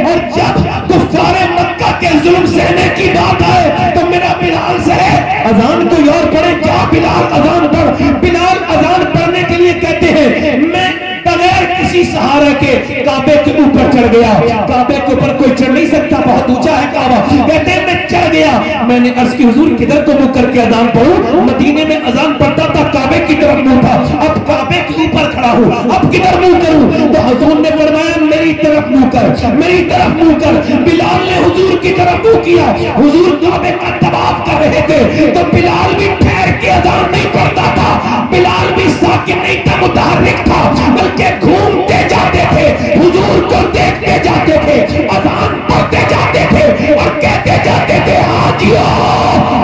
اور جب کفار مکہ کے ظلم سہنے کی بات آئے تو میرا بلال سہے. اذان کوئی اور پڑھے، کیا بلال اذان پڑھ. بلال اذان پڑھنے کے لیے کہتے ہیں میں بغیر کسی سہارا کے کعبے کے اوپر چڑھ گیا. کعبے کے اوپر کوئی چڑھ نہیں سکتا، بہت اونچا ہے کعبہ. کہتے ہیں میں چڑھ گیا. میں نے عرض کی حضور کدھر کو منہ کر کے اذان پڑھوں؟ مدینے میں اذان پڑھتا تھا کعبے کی طرف منہ تھا، اب کعبے کے اوپر کھڑا ہوں، اب کدھر منہ کروں؟ تو حضور نے فرمایا میری طرف منہ کر، میری طرف منہ کر. بلال نے حضور کی طرف منہ کیا. حضور کعبے کا طواف کر رہے تھے تو بلال بھی ٹھہر کے اذان نہیں پڑھتا تھا، بلال بھی ساکن نہیں تھا، متحرک تھا، بلکہ گھومتے جاتے تھے، حضور کو دیکھتے جاتے تھے، اذان پڑھتے جاتے تھے اور کہتے جاتے تھے حاجیو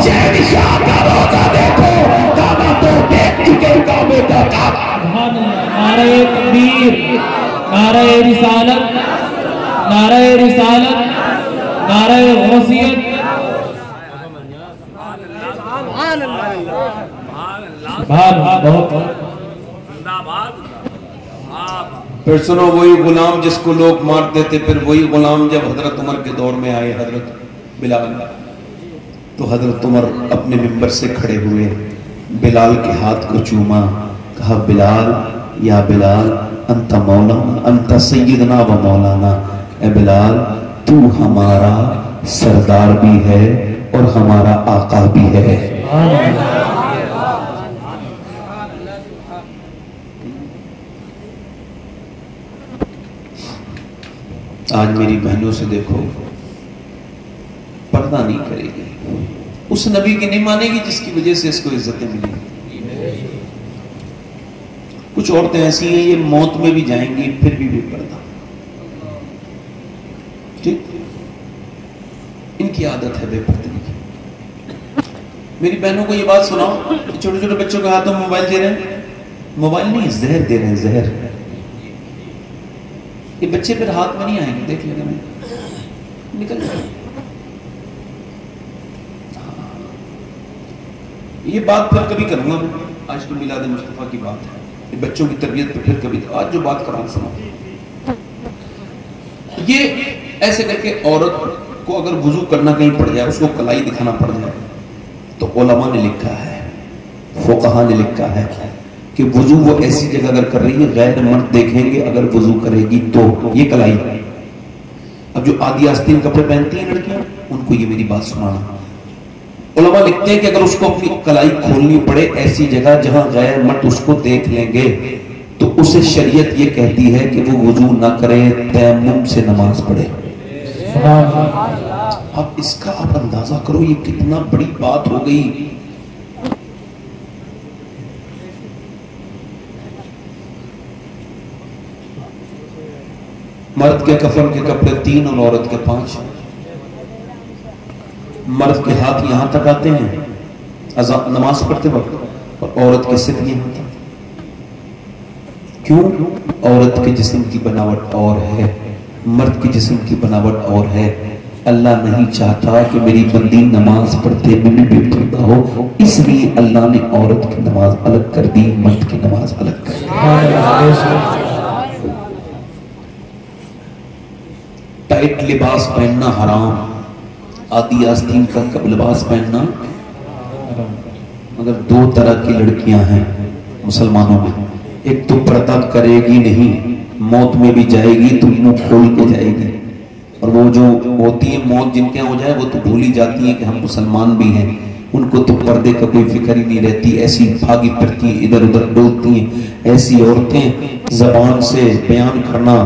شہر شاہ کا روزہ دیکھو، کعبہ تو دیکھ چکے، کعبے کا کعبہ. نعرہ تکبیر، نعرہ رسالت، نعرہ رسالت، نعرہ غوثیت. پھر سنو وہی غلام جس کو لوگ مارتے تھے، پھر وہی غلام جب حضرت عمر کے دور میں آئے حضرت بلال، تو حضرت عمر اپنے منبر سے کھڑے ہوئے، بلال کے ہاتھ کو چوما، کہا بلال یا بلال انت مولانا، انت سیدنا و مولانا. اے بلال تو ہمارا سردار بھی ہے اور ہمارا آقا بھی ہے. آج میری بہنوں سے دیکھو پردہ نہیں کرے گی، اس نبی کی نہیں مانے گی جس کی وجہ سے اس کو عزتیں ملی۔ کچھ عورتیں ایسی ہیں یہ موت میں بھی جائیں گی پھر بھی بے پردہ، ٹھیک، ان کی عادت ہے بے پردگی کی۔ میری بہنوں کو یہ بات سناؤ، چھوٹے چھوٹے بچوں کے ہاتھوں میں موبائل دے رہے ہیں، موبائل نہیں زہر دے رہے ہیں، زہر۔ یہ بچے پھر ہاتھ میں نہیں آئیں گے، دیکھ لیں گے نکل جائیں۔ یہ بات پھر کبھی کروں گا میں، آج تو میلاد مصطفیٰ کی بات ہے، یہ بچوں کی تربیت پہ پھر کبھی، آج جو بات کرا سنا۔ یہ ایسے کر کے عورت کو اگر وضو کرنا کہیں پڑ جائے، اس کو کلائی دکھانا پڑ جائے، تو علماء نے لکھا ہے، فقہاء نے لکھا ہے کہ وضو وہ ایسی جگہ اگر کر رہی ہے غیر مرد دیکھیں گے اگر وضو کرے گی تو یہ کلائی۔ اب جو آدھی آستین کپڑے پہنتی ہیں لڑکیاں، ان کو یہ میری بات سنانا۔ علماء لکھتے ہیں کہ اگر اس کو اپنی کلائی کھولنی پڑے ایسی جگہ جہاں غیر مرد اس کو دیکھ لیں گے تو اسے شریعت یہ کہتی ہے کہ وہ وضو نہ کرے، تیمم سے نماز پڑھے۔ اب اس کا آپ اندازہ کرو یہ کتنا بڑی بات ہو گئی۔ مرد کے کفن کے کپڑے 3 اور عورت کے 5۔ مرد کے ہاتھ یہاں تک آتے ہیں نماز پڑھتے وقت، اور عورت کے صرف یہاں تک۔ کیوں؟ عورت کے جسم کی بناوٹ اور ہے، مرد کی جسم کی بناوٹ اور ہے۔ اللہ نہیں چاہتا کہ میری بندی نماز پڑھتے میں بھی بے پردہ ہو، اس لیے اللہ نے عورت کی نماز الگ کر دی، مرد کی نماز الگ کر دی۔ ٹائٹ لباس پہننا حرام، آدھی آستین کا لباس پہننا، مگر 2 طرح کی لڑکیاں ہیں مسلمانوں میں، ایک تو پردہ کرے گی نہیں، موت میں بھی جائے گی تو منہ کھول کے جائے گی، اور وہ جو ہوتی ہے موت جن کے ہو جائے وہ تو بھولی جاتی ہیں کہ ہم مسلمان بھی ہیں، ان کو تو پردے کا کوئی فکر ہی نہیں رہتی، ایسی بھاگی پھرتی ہیں، ادھر ادھر ڈولتی ہیں۔ ایسی عورتیں زبان سے بیان کرنا،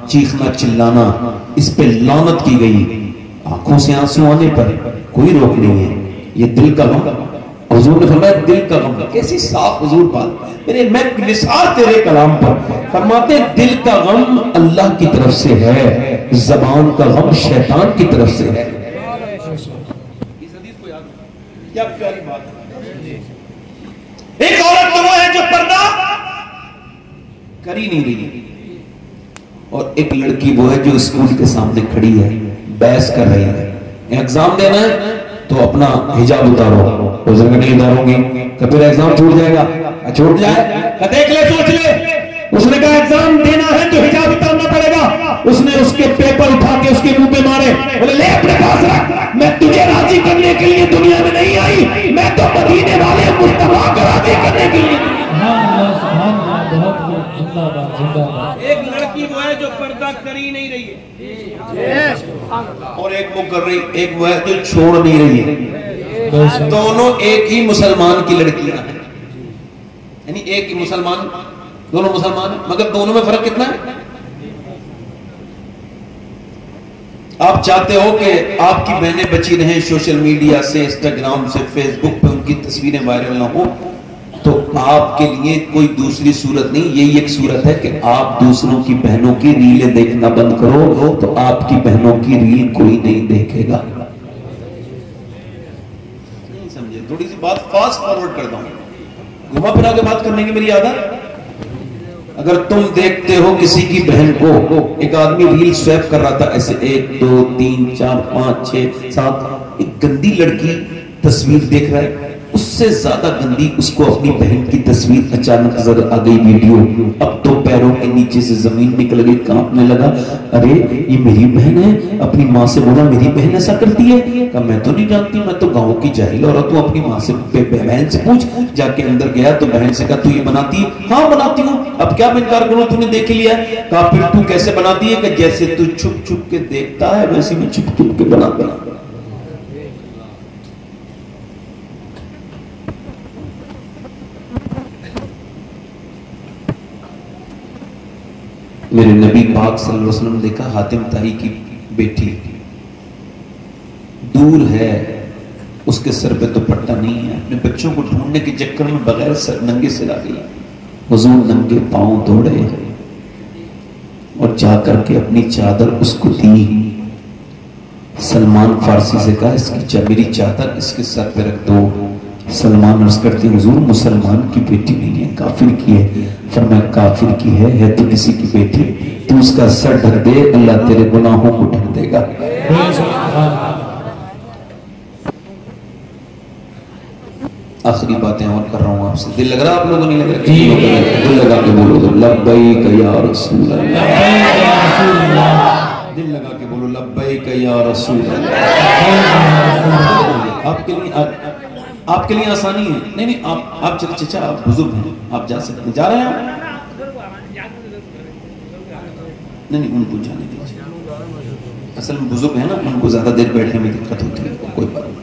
چیخنا چلانا، اس پہ لعنت کی گئی۔ آنکھوں سے آنسو آنے پر کوئی روک نہیں ہے، یہ دل کا غم۔ حضور نے فرمایا دل کا غم، کیسی صاف حضور بات، میں مثال تیرے کلام پر فرماتے ہیں دل کا غم اللہ کی طرف سے ہے، زبان کا غم شیطان کی طرف سے ہے۔ کیا پیاری بات ہے۔ ایک عورت تو وہ ہے جو پردہ کر ہی نہیں رہی، اور ایک لڑکی وہ ہے جو اسکول کے سامنے کھڑی ہے، بحث کر رہی ہے، ایگزام دینا ہے تو اپنا حجاب اتارو، عذر میں نہیں اتاروں گی کہ پھر ایگزام چھوٹ جائے گا، چھوٹ جائے دیکھ لے سوچ لے۔ اس نے کہا ایگزام دینا ہے تو حجاب اتارنا پڑے گا، اس نے اس کے پیپر اٹھا کے اس کے منہ پہ مارے، بولے لے اپنے پاس رکھ، میں تجھے راضی کرنے کے لیے دنیا میں نہیں آئی، میں تو مدینے والے مصطفیٰ کو راضی کرنے کے لیے۔ ایک لڑکی وہ ہے جو پردہ کر ہی نہیں رہی ہے، اور ایک وہ کر رہی، ایک وہ ہے جو چھوڑ نہیں رہی ہے۔ دونوں ایک ہی مسلمان کی لڑکیاں ہیں، یعنی ایک ہی مسلمان، دونوں مسلمان ہیں، مگر دونوں میں فرق کتنا ہے؟ آپ چاہتے ہو کہ آپ کی بہنیں بچی رہیں سوشل میڈیا سے، انسٹاگرام سے، فیس بک پہ ان کی تصویریں وائرل نہ ہو، تو آپ کے لیے کوئی دوسری صورت نہیں، یہی ایک صورت ہے کہ آپ دوسروں کی بہنوں کی ریلیں دیکھنا بند کرو تو آپ کی بہنوں کی ریل کوئی نہیں دیکھے گا۔ نہیں سمجھے؟ تھوڑی سی بات فاسٹ فارورڈ کرتا ہوں، گھما پھرا کے بات کرنے کی میری عادت۔ اگر تم دیکھتے ہو کسی کی بہن کو، ایک آدمی ریل سویپ کر رہا تھا ایسے 1 2 3 4 5 6 7، ایک گندی لڑکی تصویر دیکھ رہا ہے، اس سے زیادہ گندی اس کو اپنی بہن کی تصویر اچانک نظر آ گئی ویڈیو، اب تو پیروں کے نیچے سے زمین نکل گئی، کانپنے لگا، ارے یہ میری بہن ہے۔ اپنی ماں سے بولا میری بہن ایسا کرتی ہے؟ کہا میں تو نہیں جانتی، میں تو گاؤں کی جاہل عورت ہوں، اپنی ماں سے بہن سے پوچھ۔ جا کے اندر گیا تو بہن سے کہا تو یہ بناتی ہے؟ ہاں بناتی ہوں، اب کیا میں انکار کروں، تو نے دیکھ لیا ہے؟ کہا پھر تو کیسے بناتی ہے؟ کہ جیسے تو چھپ چھپ کے دیکھتا ہے ویسے میں چھپ چھپ کے بناتا ہوں۔ میرے نبی پاک صلی اللہ علیہ وسلم نے دیکھا حاتم طائی کی بیٹی دور ہے، اس کے سر پہ دوپٹہ نہیں ہے، اپنے بچوں کو ڈھونڈنے کے چکر میں بغیر سر ننگے سر آ گئی. حضور ننگے پاؤں دوڑے اور جا کر کے اپنی چادر اس کو دی. سلمان فارسی سے کہا اس کی میری چادر اس کے سر پہ رکھ دو. سلمان عرض کرتے حضور مسلمان کی بیٹی نہیں ہے، کافر کی ہے. فرمایا کافر کی ہے تو کسی کی بیٹی، تو اس کا سر ڈھک دے، اللہ تیرے گناہوں کو ڈھک دے گا. آخری باتیں اور کر رہا ہوں آپ سے. دل لگ رہا آپ لوگوں نہیں لگ رہا؟ دل لگا کے بولو تو لبیک یا رسول اللہ. دل لگا کے بولو لبیک یا رسول اللہ. آپ کے لیے آسانی ہے. نہیں آپ چچا آپ بزرگ ہیں، آپ جا سکتے ہیں. جا رہے ہیں نہیں ان کو جانے دیجیے. اصل میں بزرگ ہیں نا، ان کو زیادہ دیر بیٹھنے میں دقت ہوتی ہے. کوئی بات نہیں،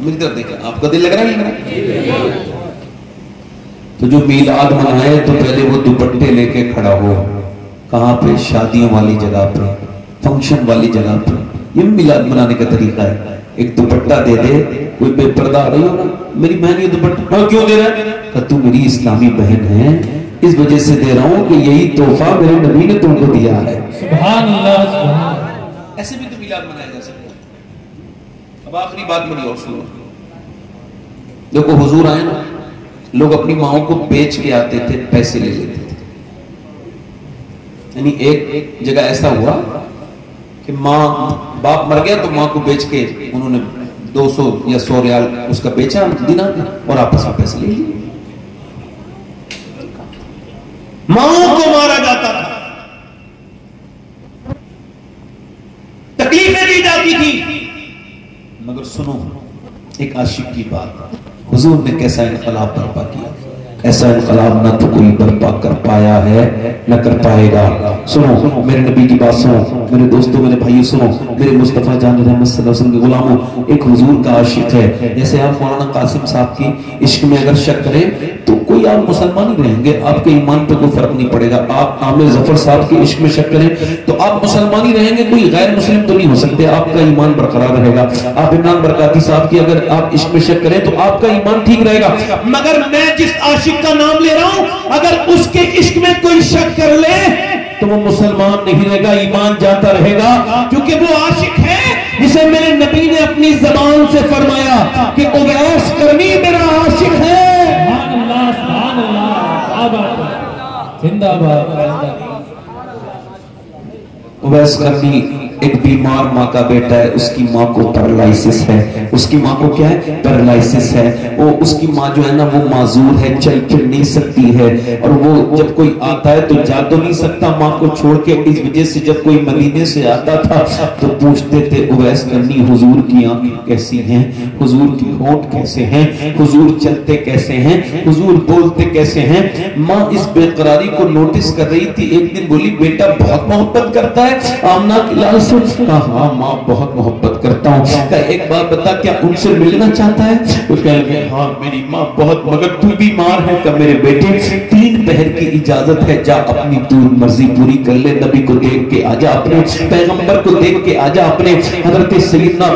میری طرف دیکھیں. آپ کا دل لگ رہا ہے؟ تو جو میلاد منائے تو پہلے وہ دوپٹے لے کے کھڑا ہو. کہاں پہ؟ شادیوں والی جگہ پہ، فنکشن والی جگہ پہ. یہ میلاد منانے کا طریقہ ہے. ایک دوپٹہ دے دے. کوئی بے پردہ آ رہی ہو نا، میری بہن یہ دوپٹہ کیوں دے رہا ہے؟ کہ تو میری اسلامی بہن ہے، اس وجہ سے دے رہا ہوں کہ یہی تحفہ میرے نبی نے تم کو دیا ہے. سبحان اللہ. ایسے بھی تو میلاد منایا جا سکتا ہے. اب آخری بات میری اور سنو. دیکھو حضور آئے نا، لوگ اپنی ماؤں کو بیچ کے آتے تھے، پیسے لے لیتے تھے. یعنی ایک جگہ ایسا ہوا کہ ماں باپ مر گیا تو ماں کو بیچ کے انہوں نے 200 یا 100 ریال اس کا بیچا دینار اور آپس میں پیسے لے لیے. ماؤں کو مارا جاتا تھا، تکلیفیں دی جاتی تھی. مگر سنو ایک عاشق کی بات. حضور نے کیسا انقلاب برپا کیا. ایسا انقلاب نہ تو کوئی برپا کر پایا ہے نہ کر پائے گا. سنو میرے نبی کی بات سنو، میرے دوستوں میرے بھائیوں سنو، میرے مصطفیٰ جان رحمت صلی اللہ علیہ وسلم کے غلاموں. ایک حضور کا عاشق ہے. جیسے آپ مولانا قاسم صاحب کی عشق میں اگر شک کریں تو کوئی آپ مسلمان ہی رہیں گے، آپ کے ایمان پہ کوئی فرق نہیں پڑے گا. آپ عامر ظفر صاحب کے عشق میں شک کریں تو آپ مسلمان ہی رہیں گے، کوئی غیر مسلم تو نہیں ہو سکتے. آپ کا ایمان برقرار رہے گا. آپ عمران برکاتی صاحب کی اگر آپ عشق میں شک کریں تو آپ کا ایمان ٹھیک رہے گا. مگر میں جس عاشق کا نام لے رہا ہوں، اگر اس کے عشق میں کوئی شک کر لے تو وہ مسلمان نہیں رہے گا، ایمان جاتا رہے گا. کیونکہ وہ عاشق ہے جسے میرے نبی نے اپنی زبان سے فرمایا کہ اویس کرنی میرا عاشق ہے. سبحان اللہ سبحان اللہ. زندہ باد. اویس کرنی ایک بیمار ماں کا بیٹا ہے. اس کی ماں کو پیرالائسس ہے. اس کی ماں کو کیا ہے؟ پیرالائسس ہے. اس کی ماں جو ہے نا وہ معذور ہے، چل پھر نہیں سکتی ہے. اور وہ جب کوئی آتا ہے تو جا تو نہیں سکتا ماں کو چھوڑ کے. اس وجہ سے جب کوئی مدینے سے آتا تھا تو پوچھتے تھے اویس کرنی حضور کی آنکھیں کیسی ہیں، حضور کی ہونٹ کیسے ہیں، حضور چلتے کیسے ہیں، حضور بولتے کیسے ہیں. ماں اس بے قراری کو نوٹس کر رہی تھی. ایک دن بولی بیٹا بہت محبت کرتا ہے آمنہ کی لال سے. کہا ہاں ماں بہت محبت کرتا ہوں. کہا ایک بات بتا کیا ان سے ملنا چاہتا ہے؟ وہ کہہ گئے ہاں میری ماں بہت، مگر تو بیمار ہے. کہ میرے بیٹے 3 پہر کی اجازت ہے، جا اپنی دور مرضی پوری کر لے. نبی کو دیکھ کے آجا، اپنے پیغمبر کو دیکھ کے آجا. اپنے حضرت سیدنا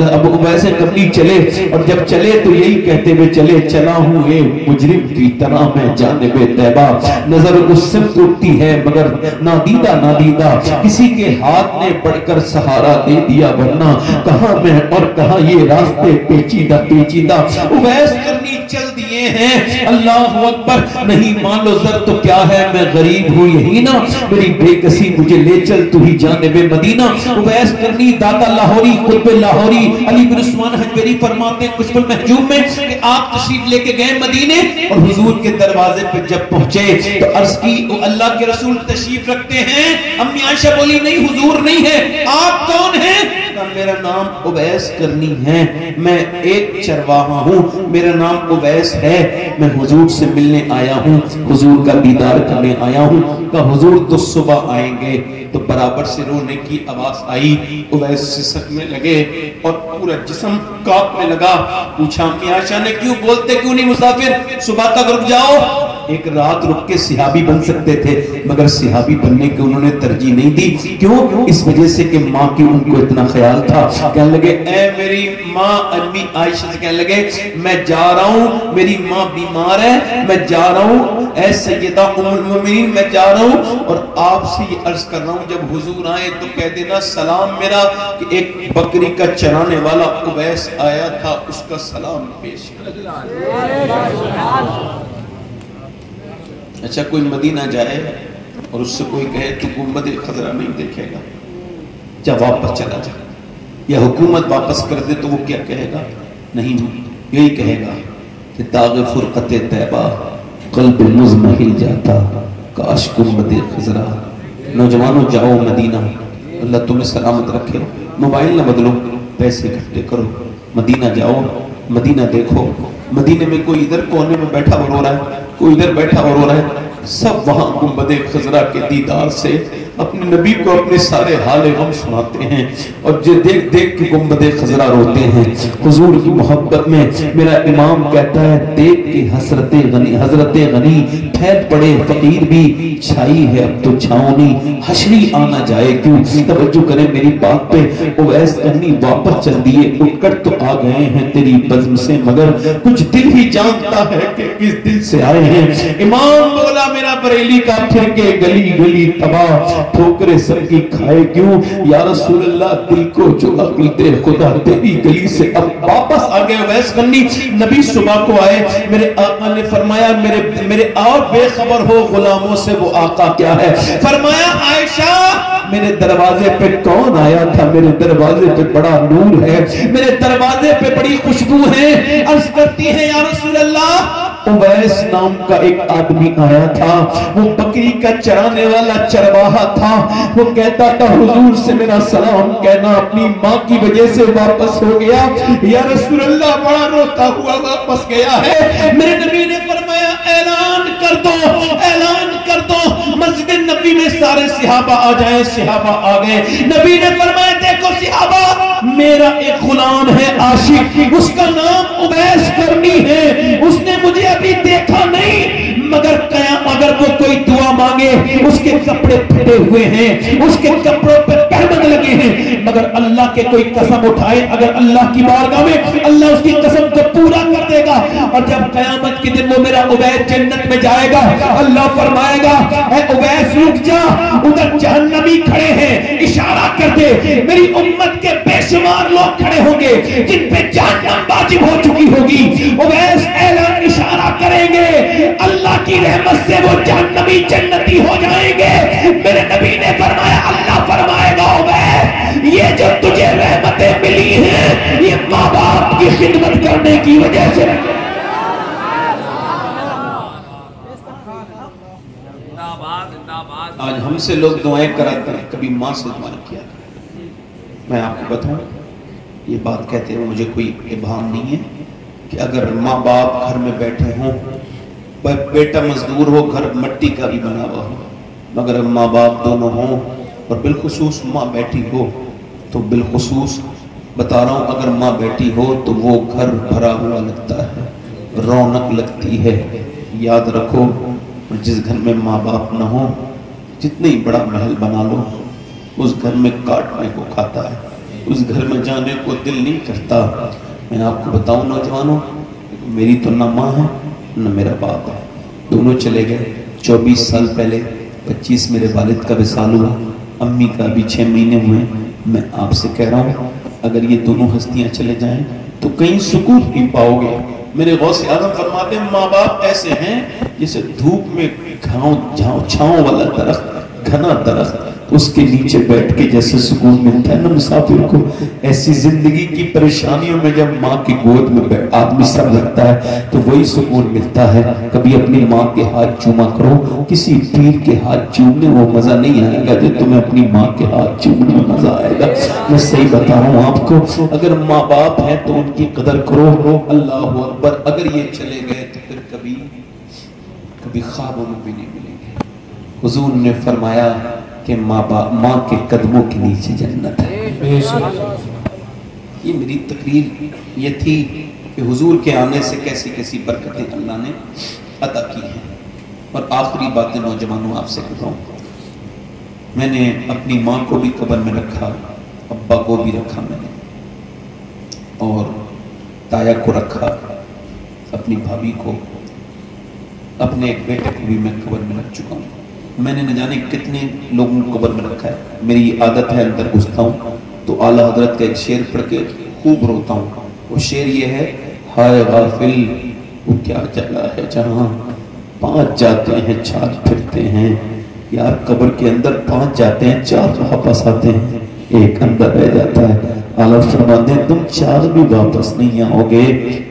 ابو اویس کرنی چلے اور جب چلے تو یہی کہتے ہوئے چلے چلا ہوں اے مجرم کی طرح میں جانب طیبہ. نظر اس سمت اٹھتی ہے مگر نادیدہ نادیدہ، کسی کے ہاتھ نے پڑھ کر سہارا دے دیا ورنہ کہاں میں اور کہاں یہ راستے پیچیدہ پیچیدہ. اویس کرنی چل دیے ہیں. اللہ اکبر. نہیں مان لو ذر تو کیا ہے، میں غریب ہوں یہی نا، میری بے کسی مجھے لے چل تو ہی جانب مدینہ. اویس کرنی دادا لاہوری قطب لاہوری علی بن عثمان حجویری فرماتے ہیں کشف المحجوب میں کہ آپ تشریف لے کے گئے مدینے اور حضور کے دروازے پہ جب پہنچے تو عرض کی اللہ کے رسول تشریف رکھتے ہیں. امی عائشہ بولی نہیں حضور نہیں ہے. آپ کون ہیں؟ میرا نام اویس کرنی ہے، میں ایک چرواہا ہوں، میرا نام اویس ہے، میں حضور سے ملنے آیا ہوں، حضور کا دیدار کرنے آیا ہوں. کہ حضور تو صبح آئیں گے. تو برابر سے رونے کی آواز آئی. اویس سسکنے لگے اور پورا جسم کانپنے لگا. پوچھا امی عائشہ نے کیوں بولتے کیوں نہیں مسافر، صبح تک رک جاؤ. ایک رات رک کے صحابی بن سکتے تھے، مگر صحابی بننے کے انہوں نے ترجیح نہیں دی. کیوں؟ اس وجہ سے کہ ماں کی ان کو اتنا خیال تھا. کہنے لگے اے میری ماں، امی عائشہ سے کہنے لگے میں جا رہا ہوں، میری ماں بیمار ہے، میں جا رہا ہوں، اے سیدہ ام المومنین میں جا رہا ہوں، اور آپ سے یہ عرض کر رہا ہوں جب حضور آئے تو کہہ دینا سلام میرا کہ ایک بکری کا چرانے والا اویس آیا تھا، اس کا سلام پیش کر. اچھا کوئی مدینہ جائے اور اس سے کوئی کہے تو گنبد خضرا نہیں دیکھے گا، جب واپس چلا جائے یا حکومت واپس کر دے تو وہ کیا کہے گا؟ نہیں، یہی کہے گا کہ داغ فرقت طیبہ قلب مزمحل جاتا کاش گنبد خضرا. نوجوانوں جاؤ مدینہ، اللہ تمہیں سلامت رکھے. موبائل نہ بدلو، پیسے اکٹھے کرو، مدینہ جاؤ، مدینہ دیکھو. مدینے میں کوئی ادھر کونے میں بیٹھا اور رو رہا ہے، کوئی ادھر بیٹھا اور رو رہا ہے، سب وہاں گنبد خضرا کے دیدار سے اپنے نبی کو اپنے سارے حال غم سناتے ہیں، اور جو دیکھ دیکھ کے گنبد خضرا روتے ہیں. حضور کی محبت میں میرا امام کہتا ہے دیکھ کے حضرت غنی پھیل پڑے فقیر بھی، چھائی ہے اب تو چھاؤنی حشری آنا جائے کیوں. توجہ کریں میری بات پہ. اویس غنی واپس چل دیے، اٹھ کر تو آ گئے ہیں تیری بزم سے، مگر کچھ دل ہی جانتا ہے کہ کس دل سے آئے ہیں. امام بولا میرا بریلی کا پھر کے گلی گلی تباہ ٹھوکرے سب کی کھائے کیوں. یا رسول اللہ دل کو جو عقل دے خدا تیری گلی سے. اب واپس آ گئے اویس غنی. نبی صبح کو آئے، میرے آقا نے فرمایا میرے اور بے خبر ہو غلاموں سے وہ آقا کیا ہے. فرمایا عائشہ میرے دروازے پہ کون آیا تھا؟ میرے دروازے پہ بڑا نور ہے، میرے دروازے پہ بڑی خوشبو ہے. عرض کرتی ہے یا رسول اللہ اویس نام کا ایک آدمی آیا تھا، وہ بکری کا چرانے والا چرواہا تھا. وہ کہتا تھا حضور سے میرا سلام کہنا، اپنی ماں کی وجہ سے واپس ہو گیا. یا رسول اللہ بڑا روتا ہوا واپس گیا ہے. میرے نبی نے فرمایا اعلان کر دو، اعلان کر دو. مسجد نبی میں سارے صحابہ آ جائیں. صحابہ آ گئے. نبی نے فرمایا دیکھو صحابہ میرا ایک غلام ہے عاشق، اس کا نام اویس کرنی ہے. اس نے مجھے ابھی دیکھا نہیں، مگر اگر وہ کوئی دعا مانگے، اس کے کپڑے پھٹے ہوئے ہیں، اس کے کپڑوں پر پہمند لگے ہیں، مگر اللہ کے کوئی قسم اٹھائے اگر اللہ کی بارگاہ میں اللہ اس کی قسم کو پورا کر دے گا. اور جب قیامت کے دن وہ میرا اویس جنت میں جائے گا، اللہ فرمائے گا اے اویس رک جا، ادھر جہنمی کھڑے ہیں، اشارہ کر دے. میری امت کے بے شمار لوگ کھڑے ہوں گے جن پہ جہنم واجب ہو چکی ہوگی. اویس اعلان اشارہ کریں گے، اللہ کی رحمت سے وہ جہنمی جنتی ہو جائیں گے. میرے نبی نے فرمایا اللہ فرمائے گا اویس یہ جو تجھے رحمتیں ملی ہیں یہ ماں باپ کی خدمت کرنے کی وجہ سے. آج ہم سے لوگ دعائیں کراتے ہیں، کبھی ماں سے دعائیں کیا. میں آپ کو بتاؤں یہ بات کہتے ہیں مجھے کوئی ابہام نہیں ہے کہ اگر ماں باپ گھر میں بیٹھے ہوں، بیٹا مزدور ہو گھر مٹی کا بھی بنا ہوا ہو، مگر ماں باپ دونوں ہوں اور بالخصوص ماں بیٹھی ہو تو بالخصوص بتا رہا ہوں اگر ماں بیٹھی ہو تو وہ گھر بھرا ہوا لگتا ہے، رونق لگتی ہے. یاد رکھو جس گھر میں ماں باپ نہ ہو جتنے ہی بڑا محل بنا لو اس گھر میں کاٹنے کو کھاتا ہے، اس گھر میں جانے کو دل نہیں کرتا. میں آپ کو بتاؤں نوجوانوں میری تو نہ ماں ہے نہ میرا باپ ہے، دونوں چلے گئے. 24 سال پہلے 25 میرے والد کا وصال ہوا، امی کا بھی 6 مہینے ہوئے. میں آپ سے کہہ رہا ہوں اگر یہ دونوں ہستیاں چلے جائیں تو کہیں سکون نہیں پاؤ گے. میرے غوث اعظم فرماتے ہیں ماں باپ ایسے ہیں جیسے دھوپ میں چھاؤں والا درخت، گھنا درخت، اس کے نیچے بیٹھ کے جیسے سکون ملتا ہے نا مسافر کو. ایسی زندگی کی پریشانیوں میں جب ماں کی گود میں آدمی سر لگتا ہے تو وہی سکون ملتا ہے. کبھی اپنی ماں کے ہاتھ چوما کرو، کسی پیر کے ہاتھ چومنے وہ مزہ نہیں آئے گا جو تمہیں اپنی ماں کے ہاتھ چومنے میں مزہ آئے گا. میں صحیح بتا رہا ہوں آپ کو، اگر ماں باپ ہیں تو ان کی قدر کرو. اللہ اکبر. اگر یہ چلے گئے تو پھر کبھی خوابوں میں بھی نہیں ملیں گے. حضور نے فرمایا کہ ماں کے قدموں کے نیچے جنت ہے. یہ میری تقریر یہ تھی کہ حضور کے آنے سے کیسی کیسی برکتیں اللہ نے عطا کی ہیں. اور آخری باتیں نوجوانوں آپ سے کہتا ہوں، میں نے اپنی ماں کو بھی قبر میں رکھا، ابا کو بھی رکھا میں نے، اور تایا کو رکھا، اپنی بھابھی کو، اپنے ایک بیٹے کو بھی میں قبر میں رکھ چکا ہوں۔ میں نے نہ جانے کتنے لوگوں کو قبر میں رکھا ہے۔ میری عادت ہے اندر گھستا ہوں تو اعلیٰ حضرت کا ایک شعر پڑھ کے خوب روتا ہوں۔ وہ شعر یہ ہے، ہائے غافل وہ کیا جگہ ہے جہاں پانچ جاتے ہیں چار پھرتے ہیں، یار قبر کے اندر پانچ جاتے ہیں چار واپس آتے ہیں، ایک اندر رہ جاتا ہے۔ اعلیٰ فرماتے ہیں تم چار بھی واپس نہیں آؤ گے،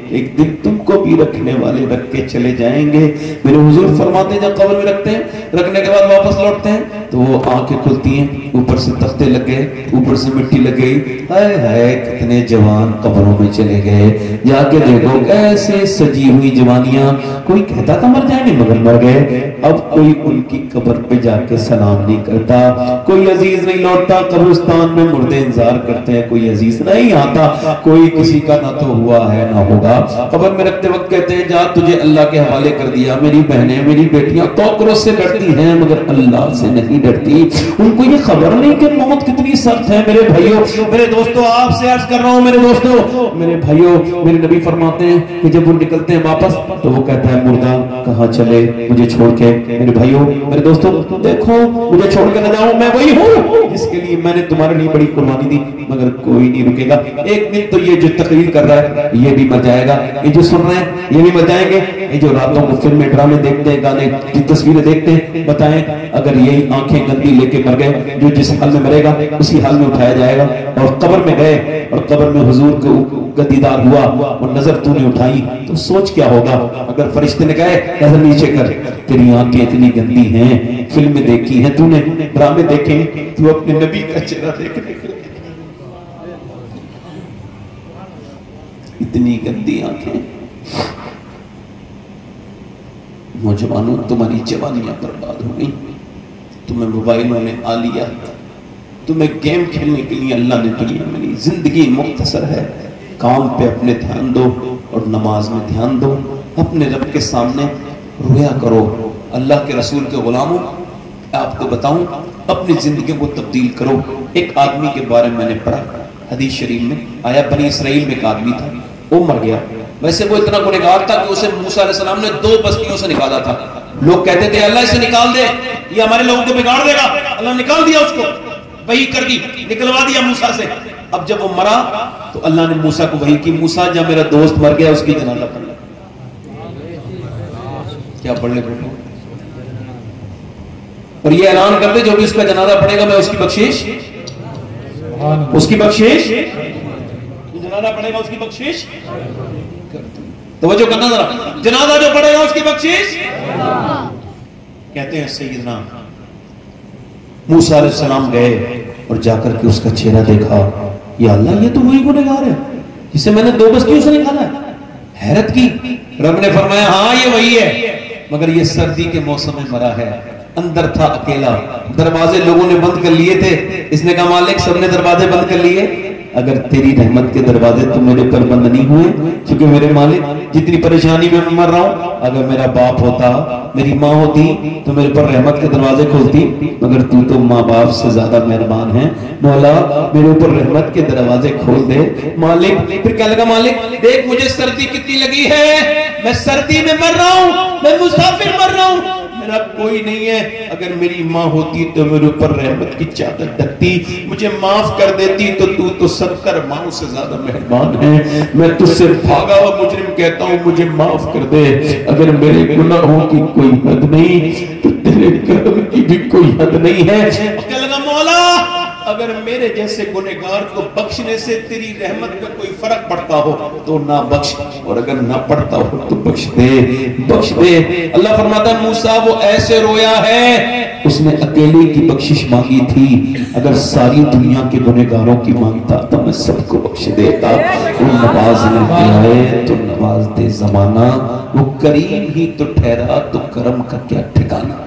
ایک دن تم کو بھی رکھنے والے رکھ کے چلے جائیں گے۔ میرے حضور فرماتے ہیں جب قبر میں رکھتے ہیں، رکھنے کے بعد واپس لوٹتے ہیں تو وہ آنکھیں کھلتی ہیں، اوپر سے تختے لگ گئے، اوپر سے مٹی لگ گئی، ہائے ہائے کتنے جوان قبروں میں چلے گئے۔ جا کے دیکھو کیسے سجی ہوئی جوانیاں، کوئی کہتا تھا مر جائیں گے مگر مر گئے۔ اب کوئی ان کی قبر پہ جا کے سلام نہیں کرتا، کوئی عزیز نہیں لوٹتا، قبرستان میں مردے انتظار کرتے ہیں، کوئی عزیز نہیں آتا، کوئی کسی کا نہ تو ہوا ہے نہ ہوگا۔ قبر میں رکھتے وقت کہتے ہیں جا تجھے اللہ کے حوالے کر دیا، میری بہنیں میری بیٹیاں کوکروچ سے ڈرتی ہیں مگر اللہ سے نہیں ڈرتی، ان کو یہ خبر نہیں کہ موت کتنی سخت ہے۔ میرے بھائیوں میرے دوستوں آپ سے عرض کر رہا ہوں، میرے دوستوں میرے بھائیوں، میرے نبی فرماتے ہیں کہ جب وہ نکلتے ہیں واپس تو وہ کہتا ہے مردہ کہاں چلے مجھے چھوڑ کے۔ میرے بھائیوں میرے دوستوں دیکھو مجھے چھوڑ کے نہ جاؤ، میں وہی ہوں جس کے لیے میں نے تمہارے لیے بڑی قربانی دی، مگر کوئی نہیں رکے گا۔ ایک دن تو یہ جو تقریر کر رہا ہے یہ بھی مر جائے گا، یہ جو سن رہے ہیں یہ بھی مر جائیں گے، یہ جو راتوں کو فلمیں ڈرامے دیکھتے ہیں گانے کی تصویریں دیکھتے ہیں، بتائیں اگر یہی آنکھیں گندی لے کے مر گئے، جو جس حال میں مرے گا اسی حال میں اٹھایا جائے گا۔ اور قبر میں گئے اور قبر میں حضور کو دیدار ہوا اور نظر تو نے اٹھائی تو سوچ کیا ہوگا؟ اگر فرشتے نے کہے نظر نیچے کر، تیری آنکھیں اتنی گندی ہیں، فلمیں دیکھی ہیں تو نے، ڈرامے دیکھے ہیں، تو اپنے نبی کا چہرہ دیکھنے کے اتنی گندی آنکھیں۔ نوجوانوں تمہاری جوانیاں برباد ہو گئی، تمہیں موبائلوں نے آ لیا، تمہیں گیم کھیلنے کے لیے اللہ نے دنیا میں لی۔ زندگی مختصر ہے، کام پہ اپنے دھیان دو اور نماز میں دھیان دو، اپنے رب کے سامنے رویا کرو۔ اللہ کے رسول کے غلاموں آپ کو بتاؤں اپنی زندگی کو تبدیل کرو۔ ایک آدمی کے بارے میں نے پڑھا حدیث شریف میں آیا، بنی اسرائیل میں ایک آدمی تھا، وہ مر گیا۔ ویسے وہ اتنا گنہگار تھا کہ اسے موسیٰ علیہ السلام نے 2 بستیوں سے نکالا تھا۔ لوگ کہتے تھے اللہ اسے نکال دے، یہ ہمارے لوگوں کو بگاڑ دے گا، اللہ نکال دیا اس کو، وحی کر دی، نکلوا دیا موسیٰ سے۔ اب جب وہ مرا تو اللہ نے موسیٰ کو وحی کی، موسیٰ جب میرا دوست مر گیا اس کی جنازہ پڑھ لے۔ کیا پڑھ لے بیٹھو؟ اور یہ اعلان کر دے جو بھی اس کا جنازہ پڑھے گا میں اس کی بخشش، اس کی بخشش، جنازہ پڑھے گا اس کی بخشش، توجہ کرنا ذرا، جنازہ جو پڑھے گا اس کی بخشش۔ کہتے ہیں سیدنا موسیٰ علیہ السلام گئے اور جا کر کے اس کا چہرہ دیکھا، یا اللہ یہ تو وہی گنہگار ہے جسے میں نے 2 بستیوں سے نکالا ہے۔ حیرت کی، رب نے فرمایا ہاں یہ وہی ہے، مگر یہ سردی کے موسم میں مرا ہے، اندر تھا اکیلا، دروازے لوگوں نے بند کر لیے تھے، اس نے کہا مالک سب نے دروازے بند کر لیے، اگر تیری رحمت کے دروازے تو میرے پر بند نہیں ہوئے، کیونکہ میرے مالک جتنی پریشانی میں مر رہا ہوں، اگر میرا باپ ہوتا میری ماں ہوتی تو میرے پر رحمت کے دروازے کھولتی، مگر تو ماں باپ سے زیادہ مہربان ہے، مولا میرے اوپر رحمت کے دروازے کھول دے۔ مالک پھر کہنے لگا مالک دیکھ مجھے سردی کتنی لگی ہے، میں سردی میں مر رہا ہوں، میں مسافر مر رہا ہوں، میرا کوئی نہیں ہے، اگر میری ماں ہوتی تو میرے اوپر رحمت کی چادر ڈھکتی، مجھے معاف کر دیتی، تو 70 ماؤں سے زیادہ مہربان ہے، میں تجھ سے بھاگا ہوا مجرم کہتا ہوں مجھے معاف کر دے، اگر میرے گناہوں کی کوئی حد نہیں تو تیرے کرم کی بھی کوئی حد نہیں ہے۔ کہنے لگا مولا اگر میرے جیسے گنہگار کو بخشنے سے تیری رحمت میں کوئی فرق پڑتا ہو تو نہ بخش، اور اگر نہ پڑتا ہو تو بخش دے، بخش دے۔ اللہ فرماتا ہے موسیٰ وہ ایسے رویا ہے، اس نے اکیلے کی بخشش مانگی تھی، اگر ساری دنیا کے گنہگاروں کی مانگتا تو میں سب کو بخش دیتا۔ وہ نواز نے دیا تو نواز دے زمانہ، وہ کریم ہی تو ٹھہرا تو کرم کا کیا ٹھکانہ۔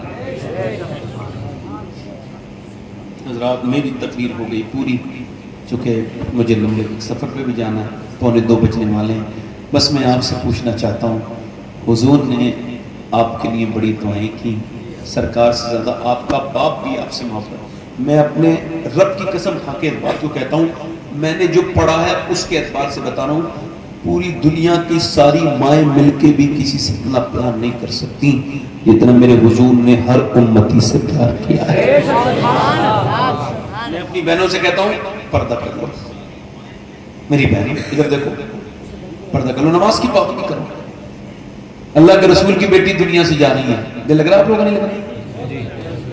حضرات میری تقریر ہو گئی پوری، چونکہ مجھے لمبے سفر پہ بھی جانا ہے، 1:45 بجنے والے ہیں۔ بس میں آپ سے پوچھنا چاہتا ہوں، حضور نے آپ کے لیے بڑی دعائیں کی، سرکار سے زیادہ آپ کا باپ بھی آپ سے محبت۔ میں اپنے رب کی قسم کھا کے اس بات کو کہتا ہوں، میں نے جو پڑھا ہے اس کے اعتبار سے بتا رہا ہوں، پوری دنیا کی ساری مائیں مل کے بھی کسی سے اتنا پیار نہیں کر سکتی جتنا میرے حضور نے ہر امتی سے پیار کیا ہے۔ میں اپنی بہنوں سے کہتا ہوں پردہ کر لو، میری بہنیں ادھر دیکھو، پردہ کر لو، نماز کی پابندی کرو۔ اللہ کے رسول کی بیٹی دنیا سے جا رہی ہے، دل لگ رہا ہے آپ لوگوں نہیں لگ رہا؟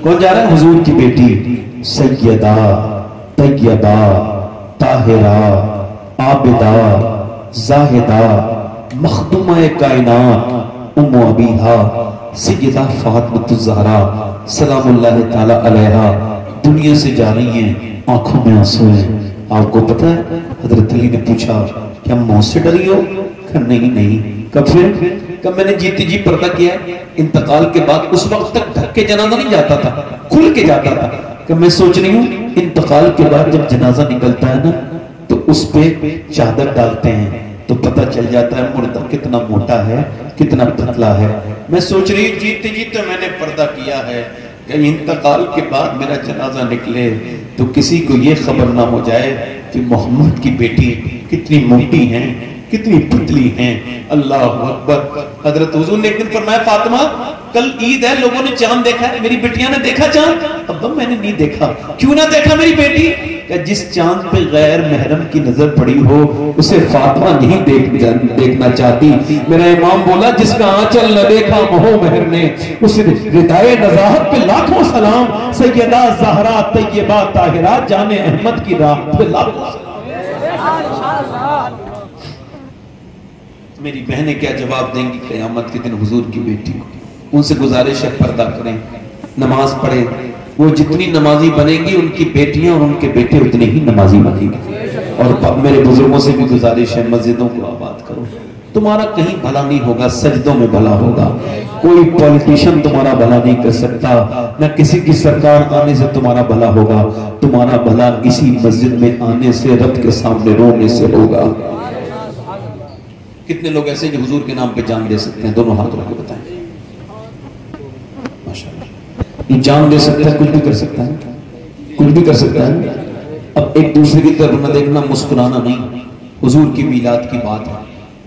کون جا رہا ہے؟ حضور کی بیٹی سیدہ طیبہ طاہرہ عابدہ زاہدہ مخدومہ کائنات ام ابیہا سیدہ فاطمہ الزہرا سلام اللہ تعالی علیہا دنیا سے جا رہی ہیں، آنکھوں میں آنسو ہیں۔ آپ کو پتہ ہے حضرت علی نے پوچھا کیا موت سے ڈری ہو؟ کہ نہیں۔ کب پھر؟ کب میں نے جیتی جی پردہ کیا ہے، انتقال کے بعد اس وقت تک ڈھک کے جنازہ نہیں جاتا تھا، کھل کے جاتا تھا۔ کہ میں سوچ رہی ہوں انتقال کے بعد جب جنازہ نکلتا ہے نا تو اس پہ چادر ڈالتے ہیں تو پتہ چل جاتا ہے مردہ کتنا موٹا ہے کتنا پتلا ہے۔ میں سوچ رہی ہوں جیتے جیتے میں نے پردہ کیا ہے کہ انتقال کے بعد میرا جنازہ نکلے تو کسی کو یہ خبر نہ ہو جائے کہ محمد کی بیٹی کتنی موٹی ہیں کتنی پتلی ہیں۔ اللہ اکبر۔ حضرت حضور نے ایک دن فرمایا فاطمہ کل عید ہے، لوگوں نے چاند دیکھا ہے، میری بیٹیاں نے دیکھا چاند؟ ابا میں نے نہیں دیکھا۔ کیوں نہ دیکھا میری بیٹی؟ کہ جس چاند پہ غیر محرم کی نظر پڑی ہو اسے فاطمہ نہیں دیکھنا چاہتی۔ میرا امام بولا جس کا آنچل نہ دیکھا مہو مہر نے، اس ردائے نزاہت پہ لاکھوں سلام، سیدہ زہرا طیبہ طاہرہ جان احمد کی راہ پہ لاکھوں سلام۔ میری بہنیں کیا جواب دیں گی قیامت کے دن حضور کی بیٹی کو؟ ان سے گزارش ہے پردہ کریں، نماز پڑھیں۔ وہ جتنی نمازی بنیں گی ان کی بیٹیاں اور ان کے بیٹے اتنے ہی نمازی بنیں گے۔ اور میرے بزرگوں سے بھی گزارش ہے مسجدوں کو آباد کرو۔ تمہارا کہیں بھلا نہیں ہوگا، سجدوں میں بھلا ہوگا۔ کوئی پولیٹیشن تمہارا بھلا نہیں کر سکتا، نہ کسی کی سرکار آنے سے تمہارا بھلا ہوگا۔ تمہارا بھلا اسی مسجد میں آنے سے، رب کے سامنے رونے سے ہوگا۔ کتنے لوگ ایسے جو حضور کے نام پہ جان دے سکتے ہیں؟ دونوں ہاتھ رکھ کے بتائیں۔ ماشاءاللہ، یہ جان دے سکتا ہے، کچھ بھی کر سکتا ہے، کچھ بھی کر سکتا ہے۔ اب ایک دوسرے کی طرف نہ دیکھنا، مسکرانا نہیں، حضور کی میلاد کی بات ہے۔